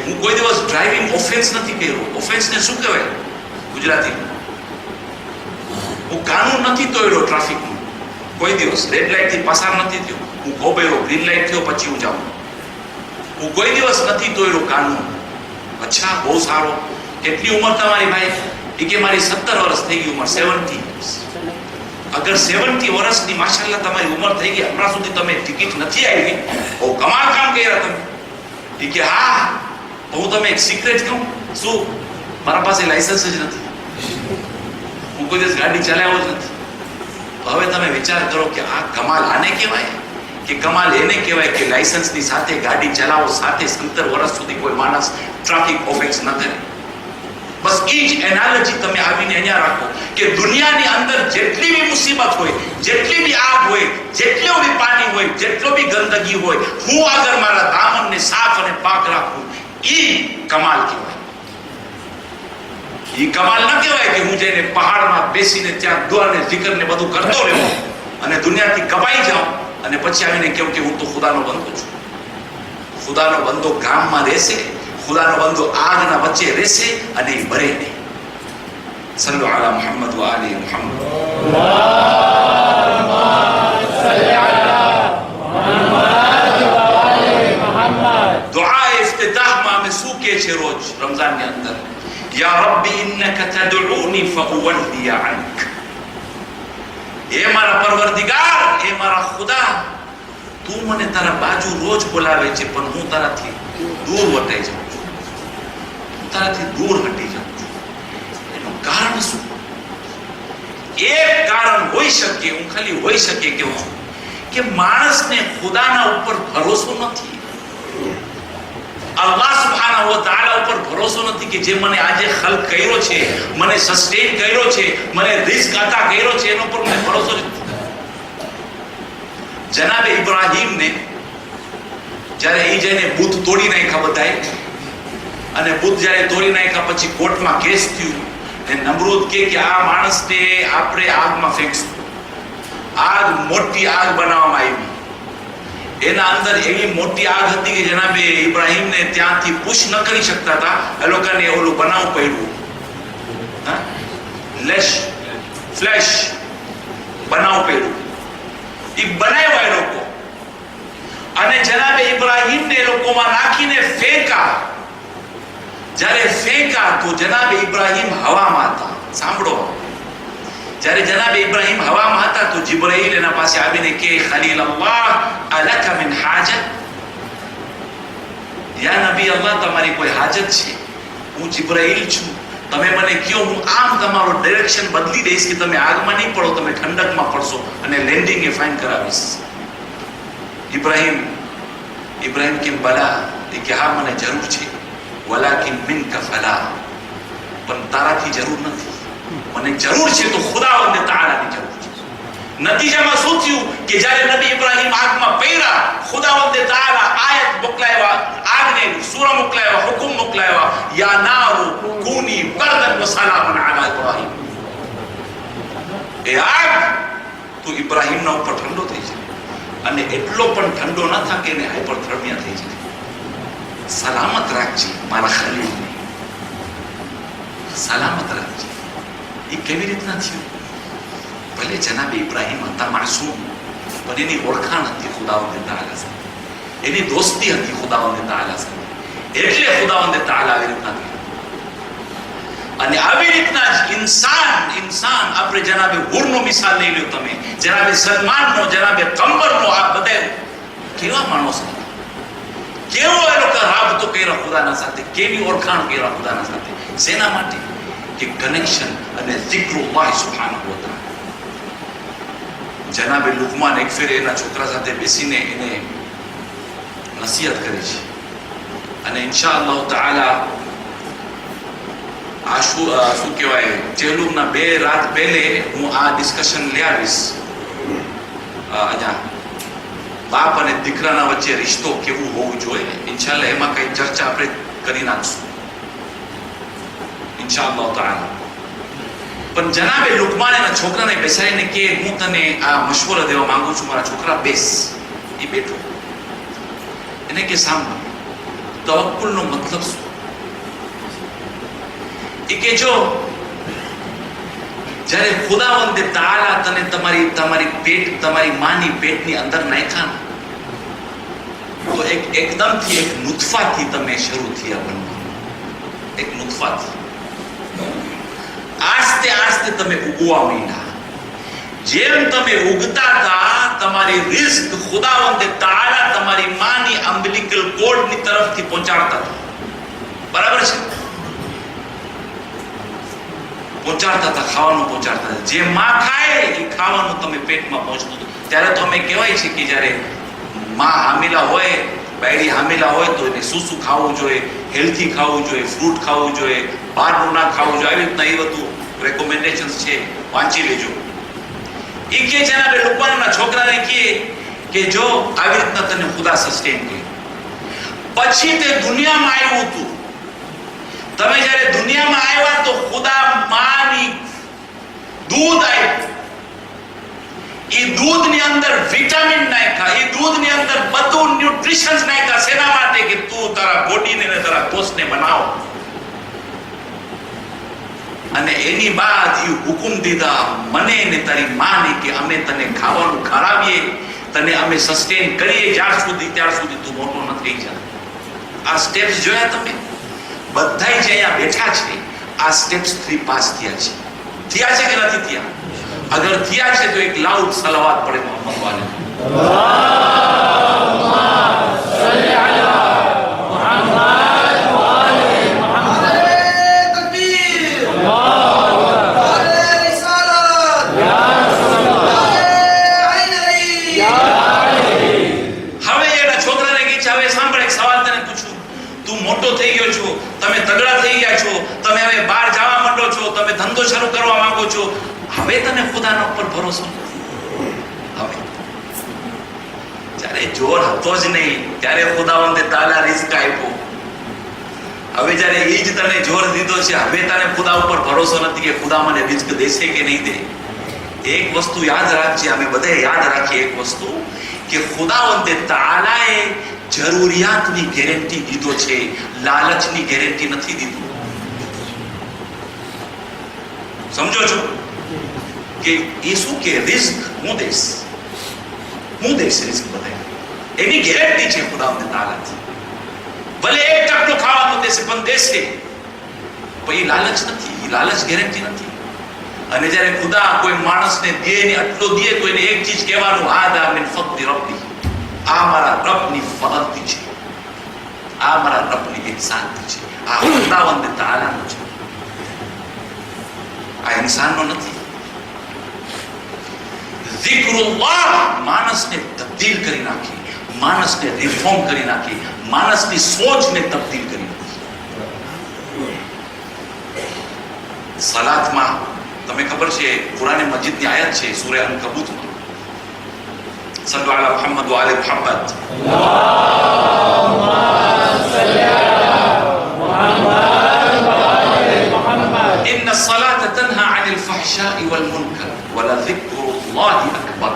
હું કોઈ દિવસ ડ્રાઇવિંગ ઓફેન્સ નથી કર્યો. ઓફેન્સને શું કહેવાય ગુજરાતી? હું કાનૂન નથી તોડ્યો ટ્રાફિકનું, કોઈ દિવસ રેડ લાઇટ થી પસાર નથી થયો, હું ગોબેરો ગ્રીન લાઇટ થયો પછી હું જાઉં, હું કોઈ દિવસ નથી તોડ્યો કાનૂન. અચ્છા, બહુ સારો. કેટલી ઉંમર તમારી ભાઈ? એ કે મારી 17 વર્ષ થઈ ગઈ ઉંમર, 70 years. અગર 70 વર્ષની માશાલ્લાહ તમારી ઉંમર થઈ ગઈ, હમણાં સુધી તમે ટિકિટ નથી આવી, બહુ કમાલ કામ કર્યા તમે. એ કે હા, તો હું તમે એક સિક્રેટ કહું. શું? મારા પાસે લાયસન્સ જ નથી, હું કોઈ દિવસ ગાડી ચલાવ્યો જ નથી. તો હવે તમે વિચાર કરો કે આ કમાલ આને કહેવાય કે કમાલ એને કહેવાય કે લાયસન્સની સાથે ગાડી ચલાવો, સાથે 70 વર્ષ સુધી કોઈ માણસ ટ્રાફિક ઓફેન્સ ન કરે. બસ એ જ એનાલોજી તમે આવીને અહીંયા રાખો કે દુનિયાની અંદર જેટલી બી મુસીબત હોય, જેટલી બી આગ હોય, જેટલો બી પાણી હોય, જેટલો બી ગંદકી હોય, હું અગર મારા દામનને સાફ અને પાક રાખું, એ કમાલ કહેવાય. એ કમાલ ન કહેવાય કે હું જઈને પહાડમાં બેસીને ત્યાં દુઆ ને zikr ને બધું કરતો રહ્યો અને દુનિયાથી કપાઈ જાઉં અને પછી આવીને કહું કે હું તો ખુદાનો બંદો છું. ખુદાનો બંદો ગામમાં રહેશે, ખુદાનો બંદો આગના વચ્ચે રહેશે અને એ બરે નહીં. સલ્લુ અલા મુહમ્મદ વ આલિ મુહમ્મદ. દુઆ ઇફ્તિતાહમાં અમે શું કહે છે રોજ રમઝાનની અંદર? યા રબ્બી ઇન્નકા તદઉની ફઉવલ્લી અન્ક. હે મારા પરવરદિગાર, હે મારા ખુદા, તું મને તારા બાજુ રોજ બોલાવે છે પણ હું તારાથી દૂર વટાઈ જાઉં છું, હું તારાથી દૂર હટી જાઉં છું. એનું કારણ શું? એક કારણ હોઈ શકે, હું ખાલી હોઈ શકે કેવું છું કે માણસને ખુદાના ઉપર ભરોસો નથી, અલ્લાહ સુબ્હાનહુ વ તઆલા ઉપર ભરોસો નથી કે જે મને આજે ખલ્ક કર્યો છે, મને સસ્ટેન કર્યો છે, મને રિઝ્ક અતા કર્યો છે, એનો પર મને ભરોસો નથી. જનાબે ઇબ્રાહીમને જ્યારે એ જઈને બુત તોડી નાખ્યા બધાય, અને બુત જ્યારે તોડી નાખ્યા પછી કોર્ટમાં કેસ થયું ને નમરૂદ કે આ માણસને આપણે આગમાં ફેંકશું. આગ, મોટી આગ બનાવવામાં આવી. એના અંદર એવી મોટી આગ હતી કે જનાબે ઇબ્રાહીમને ત્યાંથી પુશ ન કરી શકતા હતા. એ લોકોને ઓલું બનાવવું પડ્યું, ફ્લેશ બનાવવું પડ્યું. એ બનાવ્યા એ લોકો અને જનાબે ઇબ્રાહીમને એ લોકોમાં નાખીને ફેંકા. જ્યારે ફેંકા તો જનાબે ઇબ્રાહીમ હવામાં હતા. સાંભળો, જ્યારે જનાબે ઇબ્રાહીમ હવામાં હતા તો જિબ્રાઈલ એના પાસે આવીને કે ખલીલ અલ્લાહ અલકા મિન હાજત? યા નબી અલ્લાહ, તમારી કોઈ હાજત છે? હું જિબ્રાઈલ છું, તમે મને કહો, હું આમ તમારો ડાયરેક્શન બદલી દઈશ કે તમે આગમાં નહીં પડો, તમે ઠંડકમાં પડશો અને લેન્ડિંગ એ ફાઇન કરાવીશ. ઇબ્રાહીમ કેમ બલા? એ કે હા મને જરૂર છે. વલાકિન મિનકા ફલા, પણ તારાથી જરૂર નથી, મને જરૂર છે તો ખુદાવંદ તઆલાની જરૂર છે. નતીજામાં શું થયું કે જ્યારે નબી ઇબ્રાહીમ આગમાં પડ્યા, ખુદાવંદ તઆલા આયત મોકલાવ્યા, આગને સૂરા મોકલાવ્યા, હુકમ મોકલાવ્યા, યા નારુ કૂની બરદન વ સલામન અલા ઇબ્રાહીમ. એ આગ તું ઇબ્રાહીમના ઉપર ઠંડો થઈ જાય, અને એટલો પણ ઠંડો ન થાય કે એને હાઇપરથર્મિયા થઈ જાય. સલામત રાખજે મારા ખલીલને, સલામત રાખજે. એ કેવી રીતના થયું? ભલે જનાબે ઇબ્રાહીમ હતા માસૂમ, પણ એની ઓળખાણ હતી ખુદાવંદ તઆલા સાથે, એની દોસ્તી હતી ખુદાવંદ તઆલા સાથે, એટલે ખુદાવંદ તઆલા આવી રીતના થયું. અને આવી રીતના જ ઇન્સાન આપણે જનાબે હુરનો મિસાલ લઈ લો તમે, જનાબે સલમાનનો, જનાબે કંબરનો, આ બધા કેવા માણસ હતા, કેવો એ લોકો રાબતો કર્યા ખુદાના સાથે, કેવી ઓળખાણ કર્યા ખુદાના સાથે. શેના માટે? કે કનેક્શન અને ઝિક્રુલ્લાહ સુબ્હાનહુ વ તઆલા. જનાબે લુકમાન એક ફેર એના છોકરા સાથે બેસીને એને નસીહત કરી છે. અને ઇન્શાઅલ્લાહ તાઆલા શું કહેવાય, ચહેલુમના 2 રાત પહેલે હું આ ડિસ્કશન લઈ આવીશ. અહીંયા બાપ અને દીકરાના વચ્ચે રિશ્તો કેવું હોવું જોઈએ, ઇન્શાઅલ્લાહ એમાં કઈ ચર્ચા આપણે કરી નાખશું ઇન્શાઅલ્લાહ તાઆલા. પણ જનાબે લુકમાન એના છોકરાને બેસાડીને કે હું તને આ મશવરો દેવા માંગુ છું, મારા છોકરા બેસ. એ બેઠો, એને કે સાંભળ, તવક્કુલનો મતલબ શું? એ કે જો જ્યારે ખુદાવંદ તાઆલા તને તમારી માની પેટની અંદર નાખ્યા તો એકદમથી એક નુતફાથી તમે શરૂ થયા બનવા. એક નુતફાથી આસ્તે આસ્તે તમે ઉગવા માંડ્યા. જેમ તમે ઉગતા હતા તમારી રિઝ્ક ખુદાવંદ તાઆલા તમારી માની અમ્બિલિકલ કોર્ડની તરફથી પહોંચાડતા હતા. બરાબર છે? પહોંચાડતા હતા, ખાવાનું પહોંચાડતા હતા. જે માં ખાય એ ખાવાનું તમે પેટમાં પહોંચતું હતું. ત્યારે તો અમે કહેવાય છે કે જ્યારે માં હામિલા હોય, બાયડી હામિલા હોય તો એને શું ખાવું જોઈએ, હેલ્થી ખાવું જોઈએ, ફ્રૂટ ખાવું જોઈએ, બહારનું ના ખાવું જોઈએ, આવી રીતના એ બધું રેકોમેન્ડેશન્સ છે, વાંચી લેજો. એ કે જનાબે લુકમાનના છોકરાને કે જો આવી રીતના તને ખુદા સસ્ટેન કરે. પછી તે દુનિયામાં આવ્યું હતું. તમે જ્યારે દુનિયામાં આવ્યા તો ખુદા માની દૂધ આપ્યું. એ દૂધની અંદર વિટામિન નાખ્યા, એ દૂધની અંદર બધું ન્યુટ્રિશન્સ નાખ્યા. શેના માટે? કે તું તારા બોડીને ને તારા કોષને બનાવ. અને એની બાદ એ હુકમ દીધા મને ને તારી માને કે અમે તને ખાવાનું ખવડાવીએ, તને અમે સસ્ટેન કરીએ જ્યાં સુધી ત્યાર સુધી તું મોટો ન થઈ જા. આ સ્ટેપ્સ જોયા તમે? બધાય જે અહીંયા બેઠા છે આ સ્ટેપ્સ 3 પાસ થયા છે. થયા છે કે નથી થયા? અગર થયા છે તો એક લાઉડ સલાવત પડે મોહમ્મદ વાલે. અલ્લાહુમ્મા સલ્લી અલા મુહમ્મદ વ આલે મુહમ્મદ. તકબીર. અલ્લાહુ અકબર. રિસાલત. યા રસૂલલ્લાહ. આઈનરી. યા આઈનરી. હવે એના છોકરાને કીધું, હવે સાંભળ, એક સવાલ તને પૂછું. તું મોટો થઈ ગયો છો, તમે તગડા થઈ ગયા છો, તમે હવે બહાર જવા માંડો છો, તમે ધંધો શરૂ કરવા માંગો છો. હવે તને ખુદાના ઉપર ભરોસો નથી. હવે જ્યારે જોર હતો જ નહીં ત્યારે ખુદાવંદે તાઆલા રિઝ્ક આપ્યો. હવે જ્યારે એ જ તને જોર દીધો છે, હવે તને ખુદા ઉપર ભરોસો નથી કે ખુદા મને રિઝ્ક દેશે કે નહીં દે. એક વસ્તુ યાદ રાખજે, અમે બધા યાદ રાખીએ એક વસ્તુ, કે ખુદાવંદે તાઆલાએ જરૂરિયાતની ગેરંટી દીધો છે, લાલચની ગેરંટી નથી દીધું. સમજો છો કે એ શું કે રિસ્ક હું દઈશ રિસ્ક બધાય એની ગેરંટી છે ખુદાવંદ તાઆલાથી. ભલે 1 ટકનું ખાવાનું દેશે પણ દેશે, પણ એ લાલચ નથી, એ લાલચ ગેરંટી નથી. અને જ્યારે ખુદા કોઈ માણસને દે ને આટલો દે તો એને એક ચીજ કહેવાનું, હાદા મિન ફضل રબ્બી, આ મારા રબની ફરજથી છે, આ મારા રબની ઇહસાનથી છે, આ ખુદાવંદ તાઆલાનો છે, આ ઇન્સાનનો નથી. ઝિક્રુલ્લાહ માણસને તબદીલ કરી નાખી, માણસને રિફોર્મ કરી નાખી, માણસની સોચને તબદીલ કરી નાખી. સલાતમાં તમે ખબર છે કુરાન મજીદની આયત છે સૂરે અનકબૂતમાં, સલ્લુ અલા મુહમ્મદ વ આલે મુહમ્મદ. અલ્લાહુમ્મા સલ્લી અલા મુહમ્મદ વ આલે મુહમ્મદ. ઇન્ન સલાત તન્હા અનિલ ફહશાઈ વલ મુનકર વ લઝિક્રુલ્લાહી અકબર.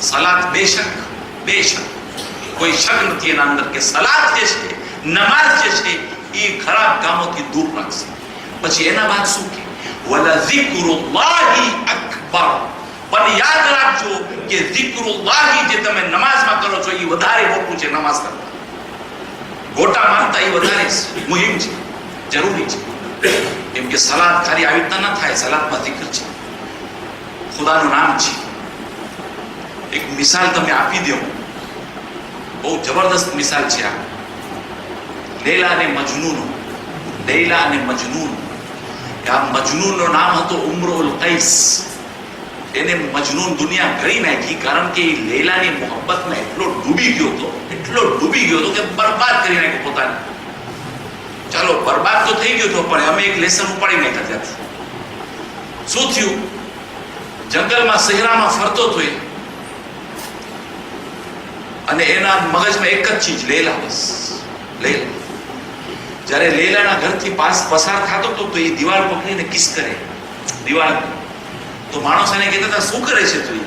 સલાત બેશક કોઈ શક નથી એના અંદર કે સલાત જે છે, નમાઝ જે છે એ ખરાબ કામોથી દૂર રાખશે. પછી એના બાદ શું કે વલઝિક્રુલ્લાહી અકબર. પણ યાદ રાખજો કે ઝિક્રુલ્લાહી જે તમે નમાઝમાં કરો છો એ વધારે મોટું છે નમાઝ કરતા. ગોટા માનતા એ વધારે મુહિમ છે, જરૂરી છે. કેમ કે સલાત ખાલી આવી રીતના ન થાય, સલાતમાં zikr છે, ખુદાનું નામ છે. એક મિસાલ તમે આપી દો, બહુ જબરદસ્ત મિસાલ છે આ. લૈલા અને મજનૂન. આ મજનૂનનું નામ હતું ઉમરુલ કૈસ. એને મજનૂન દુનિયા કરી નાખી, કારણ કે એ લૈલાની મોહબ્બતમાં એટલો ડૂબી ગયો હતો કે બરબાદ કરી નાખ્યો પોતાને. ચાલો બરબાદ તો થઈ ગયો હતો, પણ અમે એક લેસન ઉપાડી નાખ્યા ત્યાંથી. શું થયું? જંગલમાં સહેરામાં ફરતો હતો એ, અને એના મગજમાં એક જ ચીજ, લૈલા. બસ લૈલા. જ્યારે લૈલાના ઘરથી પસાર થતો હતો તો એ દિવાલ પકડીને કિસ કરે. દિવાલ તો માણસ એને કહેતા હતા, શું કરે છે તું?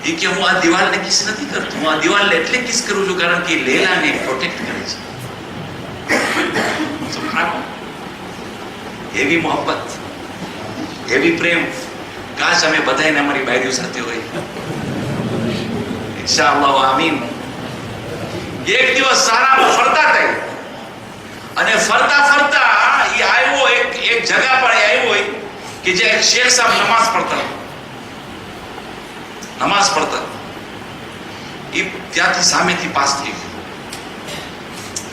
એ કે હું આ દિવાલને કિસ નથી કરતો, હું આ દિવાલને એટલે કિસ કરું છું કારણ કે લૈલાને પ્રોટેક્ટ કરે છે. એવી મોહબ્બત, એવી પ્રેમ, કાશ અમે બધાને અમારી બાયરીઓ સાથે હોય. ઇન્શાઅલ્લાહ આમીન. એક દિવસ સારામાં ફરતા હતા, અને ફરતા ફરતા એ આવ્યો એક જગા પર આવ્યો કે જે એક શેખ સાહેબ નમાઝ પડતા. એ ત્યાંથી સામેથી પાસ થઈ ગયો.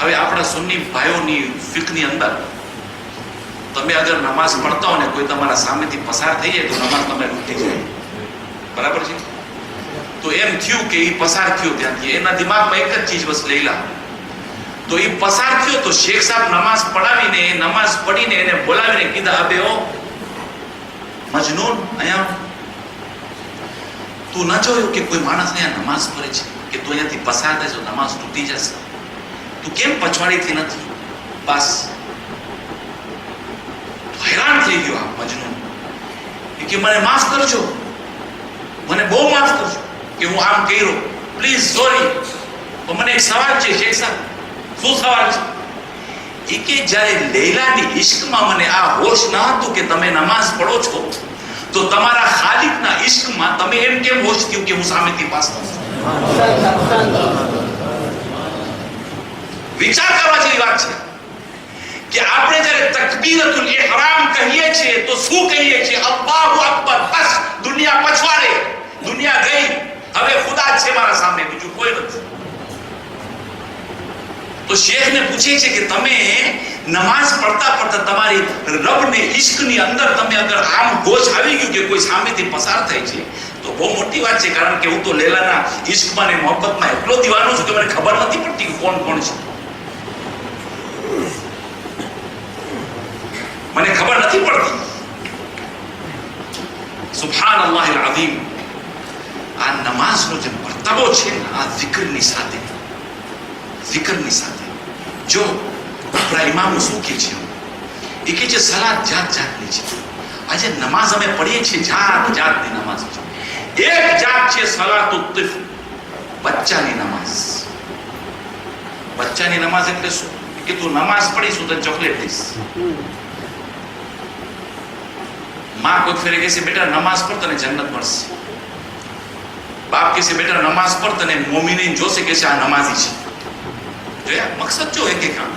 હવે આપણા સુન્ની ભાઈઓની ફિકની અંદર તમે અગર નમાઝ પડતા હો ને કોઈ તમારા સામેથી પસાર થઈ જાય તો નમાઝ તમે તૂટી જાય. બરાબર છે? તો એમ થયું કે એ પસાર થયો ત્યાંથી, એના દિમાગમાં એક જ ચીજ બસ લૈલા. તો એ પસાર થયો તો શેખ સાહેબ નમાઝ પડાવીને, નમાઝ પડીને એને બોલાવીને કીધા, અબે ઓ મજનૂન, અહીંયા તું ન જોયું કે કોઈ માણસ અહીંયા નમાઝ પડે છે કે તું અહીંયાથી પસાર થાય તો નમાઝ તૂટી જશે? તું કેમ પછવાડીથી નથી? બસ હેરાન થઈ ગયો આ મજનૂન. કે મને માફ કરજો, મને બહુ માફ કરજો કે હું આમ કર્યો, પ્લીઝ સોરી. પણ મને એક સવાલ છે શેખ સાહેબ. શું સવાલ છે? એ કે જ્યારે લૈલાની ઇશ્કમાં મને આ હોશ ન હતું કે તમે નમાઝ પડો છો, તો તમારા ખાલિકના ઇશ્કમાં તમે એમ કેમ હોશ થયું કે હું સામેથી પાસ થઉં? વિચાર કરવા જેવી વાત છે કે આપણે જ્યારે તકબીરતુલ ઇહરામ કહીએ છીએ તો શું કહીએ છીએ? અલ્લાહુ અકબર. બસ દુનિયા પછવાડે, દુનિયા ગઈ, હવે ખુદા છે મારા સામે, બીજું કોઈ નથી. તો શેખને પૂછે છે કે તમે નમાઝ પડતા તમારી રબને ઇશ્કની અંદર તમે અગર આમ હોશ આવી ગયું કે કોઈ સામેથી પસાર થાય છે તો બહુ મોટી વાત છે, કારણ કે હું તો લૈલાના ઇશ્કમાં ને મોહબ્બતમાં એટલો દીવાનો છું કે મને ખબર નથી પડતી કે કોણ કોણ છે. મને ખબર નથી પડતી. સુબહાનલ્લાહ અઝીમ. આ નમાઝનો જે મર્તબો છે ને, આ zikરની સાથે જો આપણા ઇમામો શું કહે છે? એ કહે છે સલાત જાત જાતની છે. આજે નમાઝ અમે પઢીએ છીએ, જાત જાતની નમાઝ છે. એક જાત છે સલાતુત તિફલ, બચ્ચાની નમાઝ. બચ્ચાની નમાઝ એટલે શું? કે તું નમાઝ પઢીશું તો ચોકલેટ દઈશ. माँ कोई फेरे कैसे बेटा नमाज पढ़ तने जन्नत મળશે. बाप कैसे बेटा नमाज पढ़ तने मोमिन જોશે કે આ નમાઝી છે. જોયા મકસદ જો એક કામ.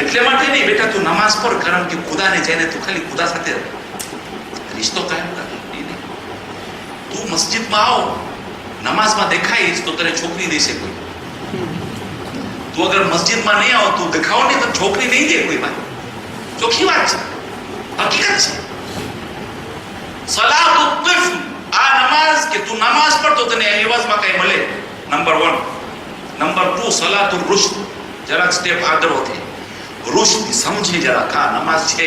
એટલે માટે નહીં બેટા તું નમાઝ પઢ, કારણ કે ખુદાને જઈને તું ખાલી ખુદા સાથે રિશ્તો કાયમ કર. તું મસ્જિદમાં આવ, નમાઝમાં દેખાઈશ તો તને છોકરી દેશે કોઈ. તું અગર મસ્જિદમાં નહીં આવ, તું દેખાવ નહીં તો છોકરી નહીં દે કોઈ ભાઈ. ચોખ્ખી વાત છે, હકીકત છે. સલાતુત તિફલ, આ નમાઝ કે તું નમાઝ પઢ તો તને એવાઝમાં કઈ મળે. નંબર 1. નંબર 2 સલાતુર રુશ્દ, જરાક સ્ટેપ આગળ વધે. રુશ્દ સમજે જરાક. આ નમાઝ છે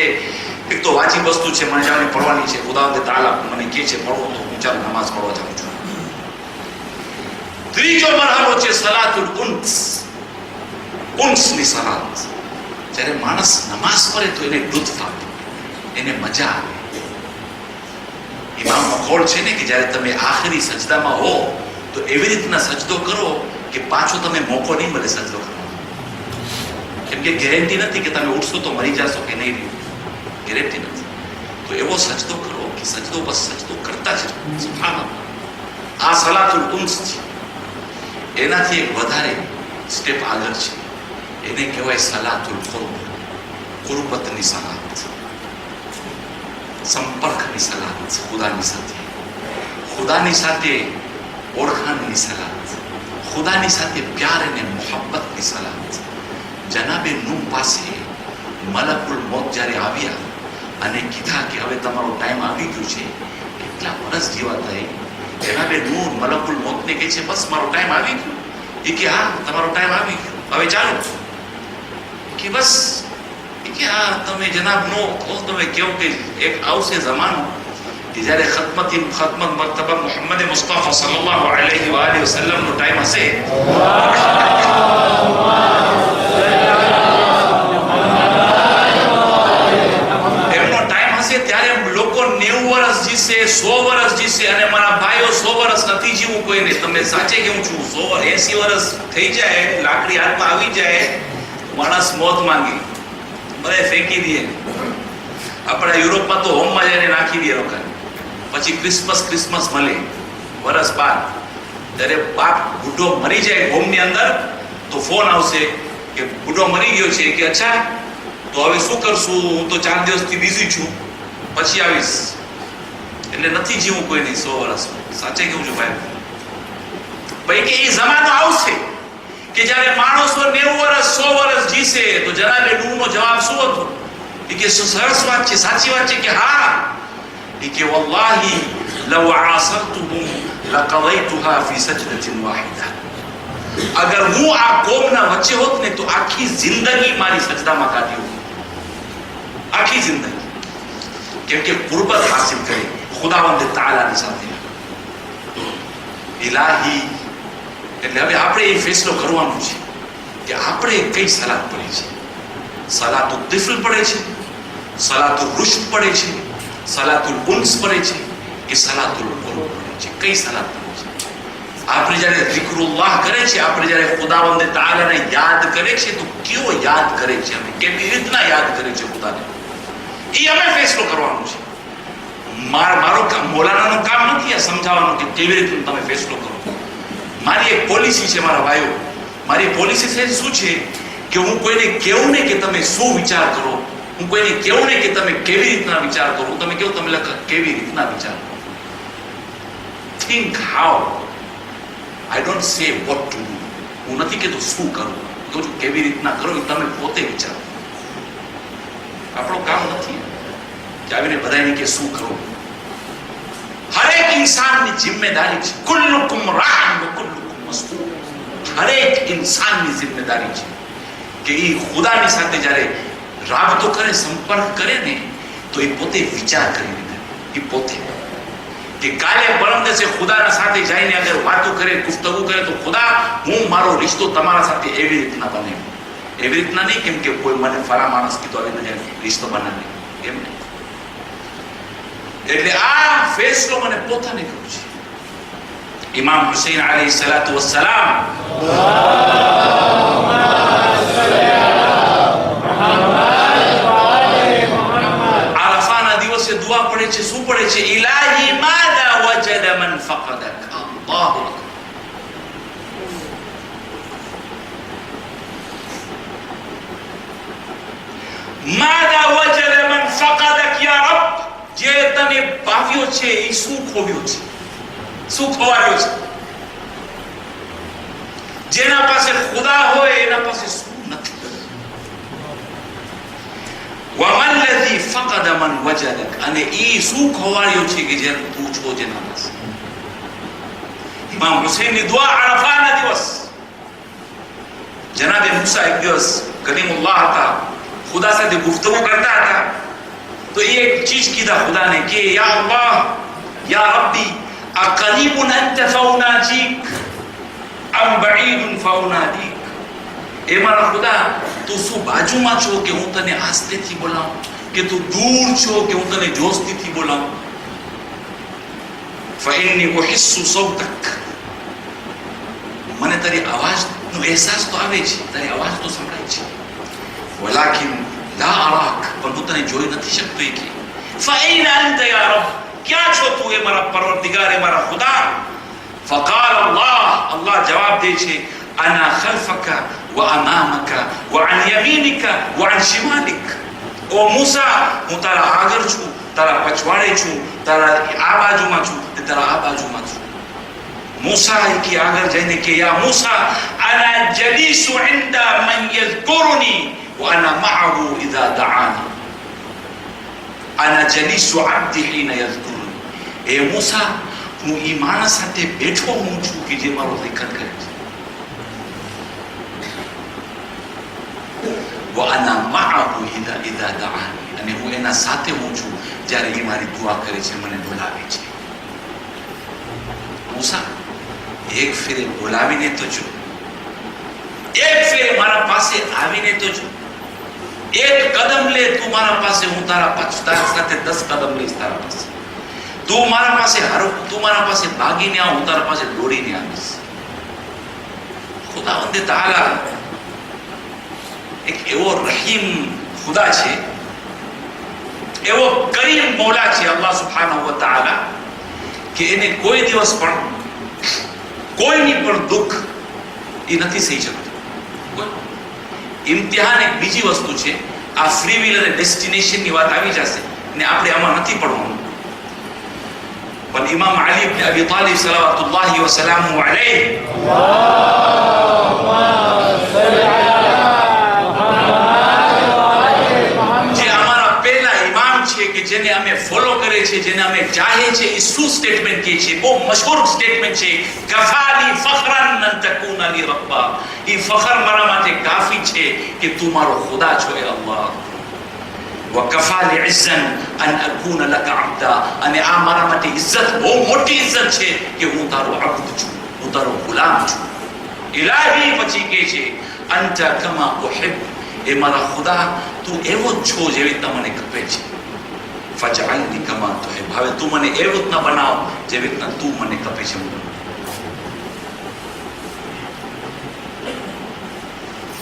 એક તો વાજિબ વસ્તુ છે, મને જાણે પડવાની છે. ખુદાવંદ તાલા મને કહે છે પડો તો હું ચાલ નમાઝ પડવા જાઉં છું. ત્રીજો મરહલો છે સલાતુલ ઉન્સ, ઉન્સની સલાત. જ્યારે માણસ નમાઝ પડે તો એને લુત્ફ આવે, એને મજા આવે. ઇમામ મખોલ છે ને કે જ્યારે તમે આખરી સજદામાં હો તો એવી રીતના સજદો કરો કે પાછો તમે મોકો નહીં મળે સજદો કરવાનો. કેમ કે ગેરંટી નથી કે તમે ઉઠશો તો મરી જશો કે નહીં, ગેરંટી નથી. તો એવો સજદો કરો કે સજદો બસ સજદો કરતા જ સુબહાનલ્લાહ. આ સલાતુલ ઉન્સ છે. એનાથી એક વધારે સ્ટેપ આગળ છે, એને કહેવાય સલાતુલ કુર્બ, કુર્બતની સલાત, સંપર્કની સલાત. ખુદાની સાથે ઓળખાણની સલાત, ખુદાની સાથે પ્યાર અને મોહબ્બતની સલાત. જનાબે નૂહ પાસે મલકુલ મોત જ્યારે આવ્યા અને કીધા કે હવે તમારો ટાઈમ આવી આવી ગયું છે, કેટલા વર્ષ જીવાતા જનાબે નૂહ મલકુલ મોતને કહે છે બસ મારો ટાઈમ આવી ગયો. એ કે હા તમારો ટાઈમ આવી ગયો, હવે ચાલો. કે બસ એ કે હા તમે જનાબ નો તમે કેવું કે એક આવશે જમાનો કે જ્યારે ખતમત મરતબા મુહમ્મદ મુસ્તફા સલ્લલ્લાહુ અલૈહિ વસલ્લમ નો ટાઈમ હશે. એમનો ટાઈમ હશે ત્યારે લોકો 90 વર્ષ જીવશે, 100 વર્ષ જીવશે, અને મારા ભાઈઓ 100 વર્ષ નથી જીવવું કોઈને. તમને સાચે કેવું છું, 80 વર્ષ થઈ જાય, લાકડી હાથમાં આવી જાય, માણસ મોત માંગે, બધે ફેંકી દે. આપણા યુરોપમાં તો હોમમાં જઈને નાખી દે લોકો. પછી ક્રિસમસ મળે વર્ષ બાદ, ત્યારે બાપ બુઢો મરી જાય હોમની અંદર, તો ફોન આવશે કે બુઢો મરી ગયો છે. કે અચ્છા તો હવે શું કરશું, હું તો 4 દિવસથી બિઝી છું, પછી આવીશ. એટલે નથી જીવું કોઈ નહીં 100 વર્ષ. સાચે કેવું છું ભાઈ કે એ જમાનો આવશે કે જ્યારે માણસો 90 વર્ષ 100 વર્ષ જીશે. તો જનાબે નૂહનો જવાબ શું હતો? એ કે સરસ વાત છે, સાચી વાત છે. કે હા, એ કે વલ્લાહી લવ આસરતુહુમ લકદૈતુહા ફી સજદતિન વાહિદા. અગર હું આ કોમના વચ્ચે હોત ને તો આખી જિંદગી મારી સજદામાં કાઢી હોત, આખી જિંદગી. કેમ કે કુરબત હાસિલ કરી ખુદાવંદ તાલાની સાથે. ઇલાહી એટલે હવે આપણે એ ફેસલો કરવાનો છે કે આપણે કઈ સલાત પડે છે. સલાતુલ તિફલ પડે છે, સલાતુલ રુશ્દ પડે છે, સલાતુલ ઉન્સ પડે છે કે સલાતુલ કુર્બ પડે છે? કઈ સલાત પડે છે? આપણે જ્યારે zikrullaહ કરે છે, આપણે જ્યારે ખુદાવંદ તાલાને યાદ કરે છે, તો કેવો યાદ કરે છે, અમે કેવી રીતના યાદ કરે છે ખુદાને, એ અમે ફેસલો કરવાનો છે. મારો કામ, મોલાનાનું કામ નથી આ સમજાવવાનું કે કેવી રીતે તમે ફેસલો કરો. મારી એક પોલિસી છે મારા ભાઈઓ, મારી પોલિસી છે શું છે કે હું કોઈને કેવું નહીં કે તમે શું વિચાર કરો, હું કોઈને કેવું નહીં કે તમે કેવી રીતના વિચાર કરો, તમે કેવું તમે કેવી રીતના વિચાર કરો. થિંક હાઉ, આઈ ડોન્ટ સે વોટ ટુ ડુ. હું નથી કહેતો શું કરું, કહું છું કેવી રીતના કરો એ તમે પોતે વિચારો. આપણું કામ નથી કે આવીને બધાને કે શું કરો. હરેક ઇન્સાનની જિમ્મેદારી છે. કુલ્લુકુમ રાન વ કુલ્લુકુમ મસ્ઉલ. હરેક ઇન્સાનની જિમ્મેદારી છે કે એ ખુદાની સાથે જ્યારે રાબતો કરે, સંપર્ક કરે ને, તો એ પોતે વિચાર કરીને કરે. એ પોતે કે કાલે પરમ દિવસે ખુદાના સાથે જઈને અગર વાતો કરે, ગુફ્તગુ કરે, તો ખુદા હું મારો રિશ્તો તમારા સાથે એવી રીતના બને. એવી રીતના નહીં કેમ કે કોઈ મને ફરા માણસ કીધો આવી રીતે રિશ્તો બનાવે, એમ નહીં. એટલે આ ફેસલો મને પોતાને કર્યો છે. ઇમામ હુસૈન અલૈહિ સલાતુ વસ્સલામ આરફાના દિવસે દુઆ પડે છે. શું પડે છે? ઇલાહી માદા વજદ મન ફકદક. અલ્લાહુ અકબર. માદા વજદ મન ફકદક યા રબ. જે તને પાવ્યો છે એ શું ખોવ્યો છે, શું ખોવાયો છે? જેના પાસે ખુદા હોય એના પાસે શું નથી. વમન લઝી ફકદ મન વજદક. અને એ શું ખોવાયો છે કે જે તું છો જેના પાસે. ઇમામ હુસૈનની દુઆ અરફાના દિવસ. જનાબે મૂસા એક દિવસ કલીમુલ્લાહ હતા, ખુદા સાથે ગુફ્તગુ કરતા હતા. તો એક ચીજ કીધા ખુદાને કે યા અલ્લાહ યા રબ્બી અકરીબુન અંત ફઉનાજીક અમ બઈદુન ફઉનાદીક. એ મારા ખુદા, તું શું બાજુમાં છો કે હું તને આસ્તેથી બોલાવું, કે તું દૂર છો કે હું તને જોસ્તીથી બોલાવું? ફઇન્ની ઉહિસ્સુ સૌતક. મને તારી અવાજનો અહેસાસ તો આવે છે, તારી અવાજ તો સંભળાય છે. વલાકિન લા અરાક. પણ હું તને જોઈ નથી શકતો. એ કે ફઈન અંત યા રબ. ક્યાં છો તું એ મારા પરવરદિગાર, એ મારા ખુદા? ફકાલ અલ્લાહ. અલ્લાહ જવાબ દે છે અના ખલ્ફકા વ અમામકા વ અન યમીનિકા વ અન શિમાલિક. ઓ મૂસા, હું તારા આગળ છું, તારા પછવાડે છું, તારા આ બાજુમાં છું, તારા આ બાજુમાં છું. મૂસા કે આગળ જઈને કે યા મૂસા અના જલીસુ ઇન્દા મન યઝકુરુની વ અના મઅહુ ઇઝા દઆની. આના જલીસુ અબ્દી હીના યઝકુરુન, એ મૂસા હું ઈ માણસ સાથે બેઠો હું છું કે જે મારો zikr કરે છે. વ અના મઅહુ ઇઝા દઆની, અને હું એના સાથે હું છું જ્યારે એ મારી દુઆ કરે છે, મને બોલાવે છે. મૂસા એક ફેરે બોલાવીને તો જો, એક ફેરે મારા પાસે આવીને તો જો, એક કદમ લે તું મારા પાસે, હું તારા સાથે 10 કદમ લઈશ તારા પાસે. તું મારા પાસે તું મારા પાસે ભાગીને આવ, હું તારા પાસે દોડીને આવીશ. ખુદાવંદે તાઆલા એક એવો રહીમ ખુદા છે, એવો કરીમ મૌલા છે અલ્લાહ સુબ્હાનહુ વ તઆલા, કે એને કોઈ દિવસ પણ કોઈની પણ દુઃખ એ નથી સહી શકતો. ઇમ્તિહાન એક બીજી વસ્તુ છે. આ ફ્રી વિલ અને ડેસ્ટિનેશનની વાત આવી જશે ને આપણે આમાં નથી પડવાનું. પણ ઇમામ અલી ઇબ્ન અબી તાલિબ સલાવતુલ્લાહી વ સલામુહુ અલૈહ કે જેને અમે ફોલો કરે છે, જેને અમે ચાહે છે, એ શું સ્ટેટમેન્ટ કહે છે? બહુ મશહૂર સ્ટેટમેન્ટ છે, કફાલી ફખરન અન તકુના લી રબ્બા. એ ફખર મારા માટે કાફી છે કે તું મારો ખુદા છો એ અલ્લાહ. વ કફાલી ઇઝ્ઝન અન અકુના લક અબ્દા, અને આ મારા માટે ઇજ્જત, બહુ મોટી ઇજ્જત છે કે હું તારો અબ્દ છું, હું તારો ગુલામ છું. ઇલાહી પછી કહે છે અંતા કમા ઉહિબ, એ મારા ખુદા તું એવો જ છો જેવી રીતના મને ગમે છે. ફજઅલની કમા તુહિબ, હવે તું મને એવી રીતના બનાવ જેવી રીતના તું મને ગમે છે.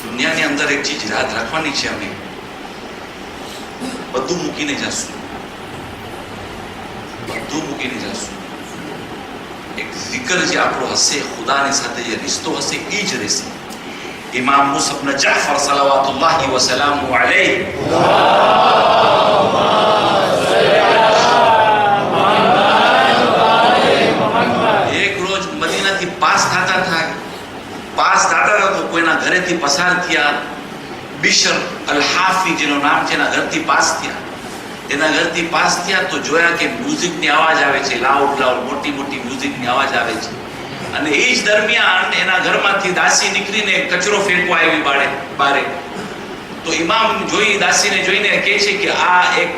દુનિયાની અંદર એક ચીજ યાદ રાખવાની છે, અમે બધું મૂકીને જશું, બધું મૂકીને જશું. એક zikr જે આપણો હશે, ખુદાની સાથે જે રિશ્તો હશે એ જ રહેશે. ઇમામ મૂસા ઇબ્ન જાફર સલાવતુલ્લાહી વ સલામુહુ અલૈહ એક રોજ મદીનાથી પાસ થતા તો કોઈના ઘરેથી પસાર થયા. બિશર અલ હાફી જેનું નામ છે, એના ઘરથી પાસ થયા. એના ઘરથી પાસ થયા તો જોયા કે મ્યુઝિકની અવાજ આવે છે, લાઉડ મોટી મોટી મ્યુઝિકની અવાજ આવે છે. અને એ જ દરમિયાન એના ઘરમાંથી દાસી નીકળીને કચરો ફેંકવા આવી બારે. તો ઇમામ દાસીને જોઈને કહે છે કે આ એક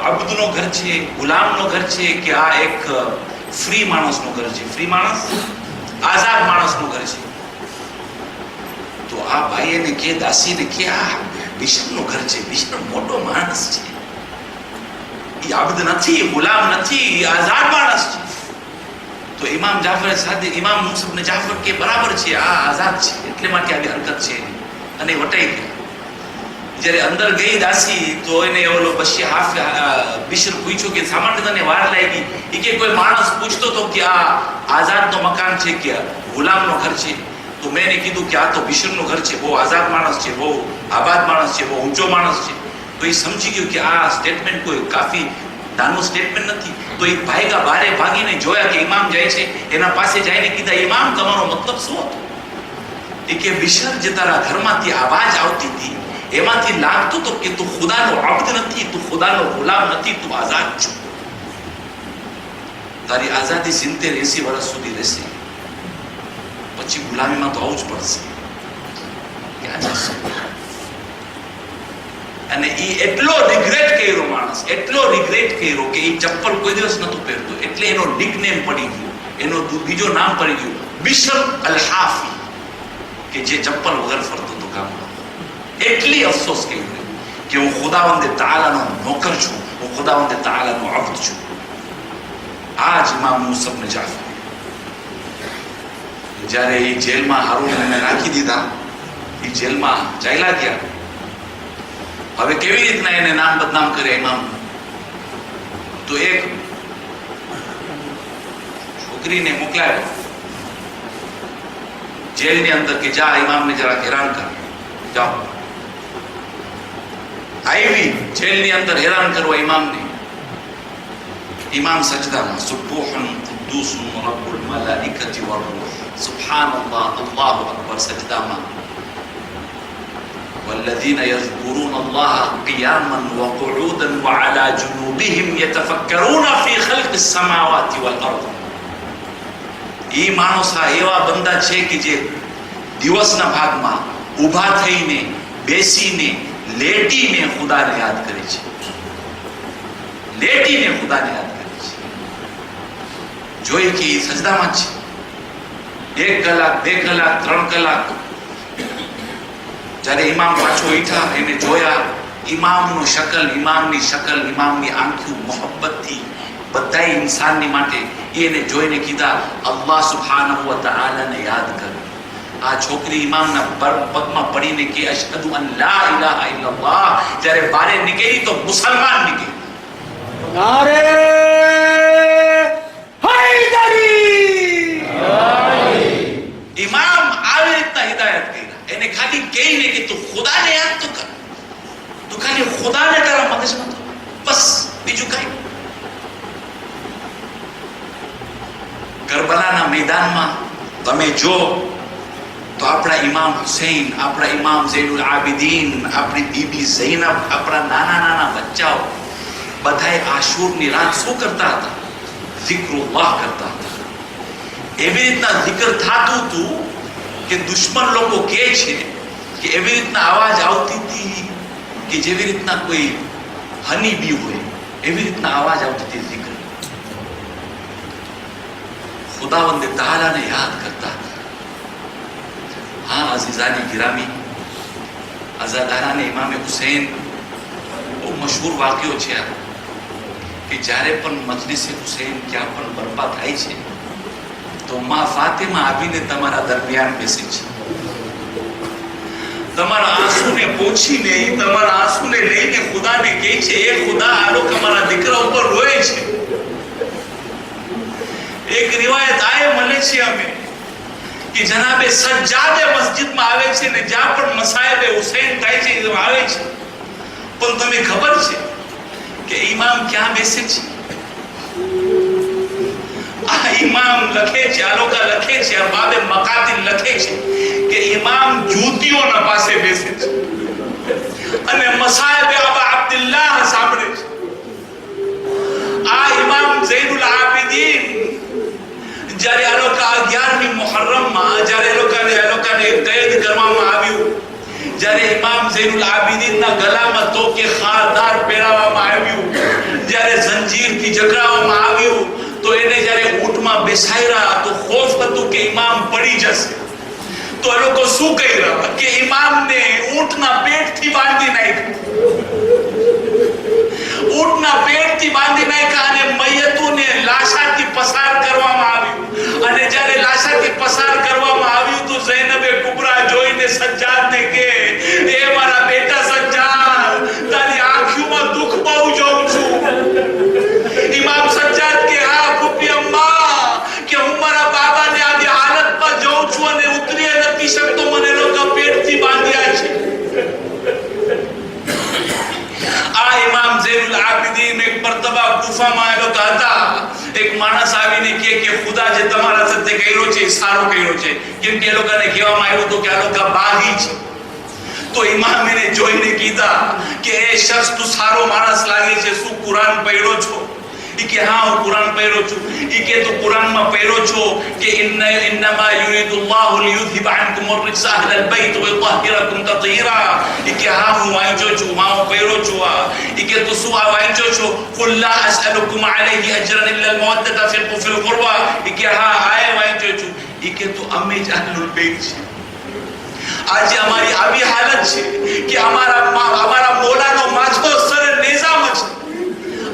અબ્દનો ઘર છે, ગુલામનો ઘર છે, કે આ એક ફ્રી માણસનો ઘર છે, ફ્રી માણસ, આઝાદ માણસનું ઘર છે. તો આ ભાઈ એને કે, દાસીને કે આ બિશરનું ઘર છે, બિશર મોટો માણસ છે, એ અબ્દ નથી, ગુલામ નથી, આઝાદ માણસ છે. તો ઇમામ મૂસા ઇબ્ન જાફર કે બરાબર છે, આ આઝાદ છે, એટલે માટે આવી હરકત છે, અને વટાઈ ગયા. જ્યારે અંદર ગઈ દાસી તો એને ઓલો બિશર પૂછ્યું કે શા માટે તને વાર લાગી? એ કે કોઈ માણસ પૂછતો હતો કે આ આઝાદનો મકાન છે કે ગુલામનો ઘર છે? તો મેં એને કીધું કે આ તો બિશરનું ઘર છે, બહુ આઝાદ માણસ છે, બહુ આબાદ માણસ છે, બહુ ઊંચો માણસ છે. તો એ સમજી ગયું કે આ સ્ટેટમેન્ટ કોઈ કાફી નાનું સ્ટેટમેન્ટ નથી. તો એ ભાગીને જોયા કે ઇમામ જાય છે, એના પાસે જઈને કીધા, ઇમામ તમારો મતલબ શું હતો? એ કે બિશર જે તારા ઘરમાંથી આવાજ આવતી હતી એમાંથી લાગતું તો કે તું ખુદાનો અબ્દ નથી, તું ખુદાનો ગુલામ નથી, તું આઝાદ છો. તારી આઝાદી 70-80 વર્ષ સુધી રહેશે, પછી ગુલામીમાં તો આવું જ પડશે. ક્યાં જશે? અને એ એટલો રિગ્રેટ કર્યો માણસ, એટલો રિગ્રેટ કર્યો કે એ ચપ્પલ કોઈ દિવસ નહોતો પહેરતો, એટલે એનો નિકનેમ પડી ગયો, એનો બીજો નામ પડી ગયું બિશર અલ હાફી, કે જે ચપ્પલ વગર ફરતો હતો ગામમાં. એટલી અફસોસ કર્યો કે હું ખુદાવંદે તાઆલાનો નોકર છું, હું ખુદાવંદે તાઆલાનો અબ્દ છું. આ જ ઇમામ મૂસા ઇબ્ન જાફર જ્યારે એ જેલમાં હારૂનને રાખી દીધા, એ જેલમાં ચાલ્યા ગયા. હવે કેવી રીતના એને નામ બદનામ કરે ઇમામ? તો એક છોકરીને મોકલાયો જેલની અંદર કે જા ઇમામને જરા હેરાન કર. જાઓ. આવી જેલની અંદર હેરાન કરવા ઇમામને. ઇમામ સજદામાં સુબ્બુહુન કુદ્દુસુન રબ્બુલ મલાઇકતિ વર રૂહ, સુબ્હાનલ્લાહ, અલ્લાહુ અકબર, સજદામાં. والذين يذكرون الله قياما وقعودا وعلى جنوبهم يتفكرون في خلق السماوات والارض. એ માણસા એવા બંદા છે કે જે દિવસના ભાગમાં ઊભા થઈને, બેસીને, લેટીને ખુદાને યાદ કરે છે. લેટીને ખુદાને યાદ કરે છે. જોઈ કે એ સજદામાં છે. 1 કલાક, 2 કલાક, 3 કલાક. જ્યારે ઇમામ પાછો ઉઠ્યા, એને જોયા, ઇમામની શકલ, ઇમામની આંખો મોહબ્બતથી બધા ઇન્સાનની માટે એને જોઈને કીધા, અલ્લાહ સુબ્હાનહુ વ તઆલાને યાદ કર. આ છોકરી ઇમામના પગમાં પડીને કે અશહદુ અન લા ઇલાહા ઇલ્લલ્લાહ. જ્યારે બારે નીકળી તો મુસલમાન નીકળી. નારે હૈદરી! ઇમામ આવી રીતના હિદાયત કર્યા. એને ખાલી કહીને કે તું ખુદાને યાદ તો કર, તું ખાલી ખુદાને તારા મગજમાં તો બસ, બીજું કઈ. કરબલાના મેદાનમાં તમે જો તો આપણા ઇમામ હુસૈન, આપણા ઇમામ ઝૈનુલ આબિદીન, આપણી બીબી ઝૈનબ, આપણા નાના નાના બચ્ચાઓ બધાએ આશુરની રાત શું કરતા હતા? zikrullaહ કરતા હતા. એવી રીતના zikr થાતું હતું કે દુશ્મન લોકો કહે છે કે એવી રીતના અવાજ આવતી હતી કે જેવી રીતના કોઈ હની બી હોય, એવી રીતના અવાજ આવતી હતી. zikr ખુદાવંદ તાલાને યાદ કરતા હતા. હા અઝીઝાની ગિરામી, અઝાદારાને ઇમામે હુસૈન બહુ મશહૂર વાક્યો છે કે જ્યારે પણ મજલિસે હુસૈન ક્યાં પણ બરપા થાય છે તો માં ફાતિમા આવીને તમારા દરમિયાન બેસે છે. તમારા આંસુને પોછીને, તમારા આંસુને લઈને ખુદાને કહે છે, એ ખુદા આ લોકો અમારા દીકરા ઉપર રોય છે. એક રિવાયત આયે મળે છે અમે કે જનાબે સજ્જાદે મસ્જિદમાં આવે છે ને જ્યાં પણ મસાયબે હુસૈન થાય છે આવે છે, પણ તમે ખબર છે કે ઇમામ ક્યાં બેસે છે? આ ઇમામ લખે છે, આ લોકો લખે છે, આ બાબે મકાતિલ લખે છે કે ઇમામ જૂતીઓના પાસે બેસે છે અને મસાયબે અબા અબ્દુલ્લાહ સાંભળે છે. આ ઇમામ ઝૈનુલ આબિદીન જ્યારે આ લોકો 11મી મુહર્રમમાં જ્યારે આ લોકોને કેદ કરવામાં આવ્યું, જ્યારે ઇમામ ઝૈનુલ આબિદીનના ગળામાં તોકે ખારદાર પહેરાવવામાં આવ્યું, જ્યારે જંજીરથી જકડાવવામાં આવ્યું, તો એને જ્યારે ઊંટમાં બેસાડ્યા તો ખોફ હતું કે ઇમામ પડી જશે. તો એ લોકો શું કર્યા કે ઇમામને ઊંટના પેટથી બાંધી નાખ્યા. ઊંટના પેટથી બાંધી નાખ્યા અને મયતોને લાશાથી પસાર કરવામાં આવ્યું. અને જ્યારે લાશાથી પસાર કરવામાં આવ્યું તો ઝૈનબે કુબરા જોઈને સજ્જાદને કે, એ મારા બેટા સજ્જાદ, તારી આંખોમાં દુઃખ બહુ જોઉં છું. ઇમામ સજ્જાદ કે, હા ફૂફી અમ્મા, કે હું મારા બાબાને આવી હાલતમાં જોઉં છું અને ઉતરી નથી શકતો, મને લોકો પેટથી બાંધ્યા છે. આ ઇમામ ઝૈનુલ આબિદીન એક મરતબા કુફામાં એ લોકો હતા. એક માણસ આવીને કહે કે ખુદા જે તમારા સાથે કર્યો છે એ સારો કર્યો છે, કેમ કે એ લોકોને કહેવામાં આવ્યું હતું કે આ લોકો બાગી છે. તો ઇમામ એને જોઈને કીધા કે એ શખ્સ તું સારો માણસ લાગે છે, શું કુરાન પઢ્યો છો? ઈ કે હા હું કુરાન પઢ્યો છું. ઈ કે તું કુરાનમાં પઢ્યો છો કે ઇન્નમા યુરીદુલ્લાહુ લિયુઝહિબ અનકુમ અર-રિજ્સ અહલલ બૈત વ યુطهرકુમ તત્હીરા. ઈ કે હા હું વાંચ્યો છું, હા હું પઢ્યો છું. ઈ કે તું શું વાંચ્યો છો? કુલ લા અસઅલુકુમ અલૈહિ અજરન ઇલ્લા અલ-મવદ્દતા ફિલ કુરબા. ઈ કે હા આય વાંચ્યો છું. ઈ કે તું અમે જ અહલુલ બૈત છે. આજે અમારી આવી હાલત છે કે અમારા મોલાનો માથો સર નેઝામાં છે,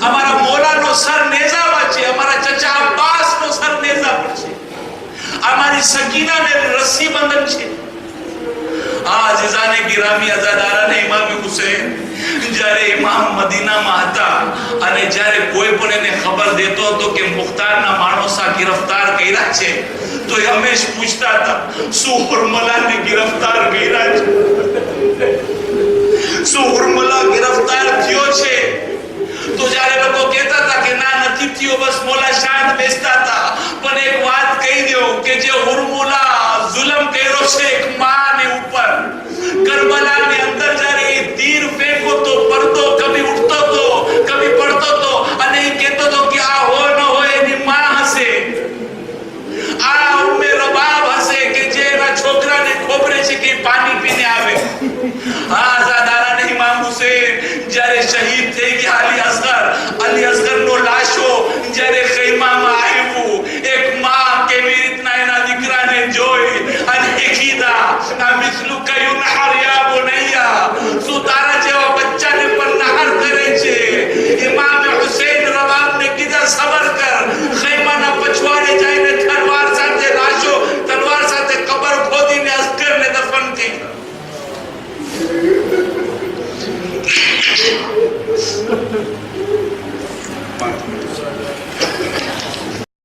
અમારા મોલાનો સર નેઝામાં છે, અમારા ચચા અબ્બાસનો સર નેઝા પર છે, અમારી સકીનાને રસ્સી બંધન છે. આ અઝીઝાને ગિરામી અઝાદારાને ઇમામ હુસૈન જ્યારે ઇમામ મદીનામાં હતા અને જ્યારે કોઈ પણ એને ખબર દેતો હતો કે મુખ્તારના માણસા ગિરફતાર કર્યા છે તો એ હંમેશ પૂછતા હતા, શું હુરમલાને ગિરફતાર કર્યા છે? શું હુરમલા ગિરફતાર થયો છે? તો જ્યારે લોકો કહેતા હતા કે ના નથી થયો, બસ મોલા શાંત બેસતા હતા. પણ એક વાત કહી દઉં કે જે હુરમલા જુલમ કર્યો છે એક માને ઉપર, કરબલાની અંદર જ્યારે શહીદ થઈ ગયા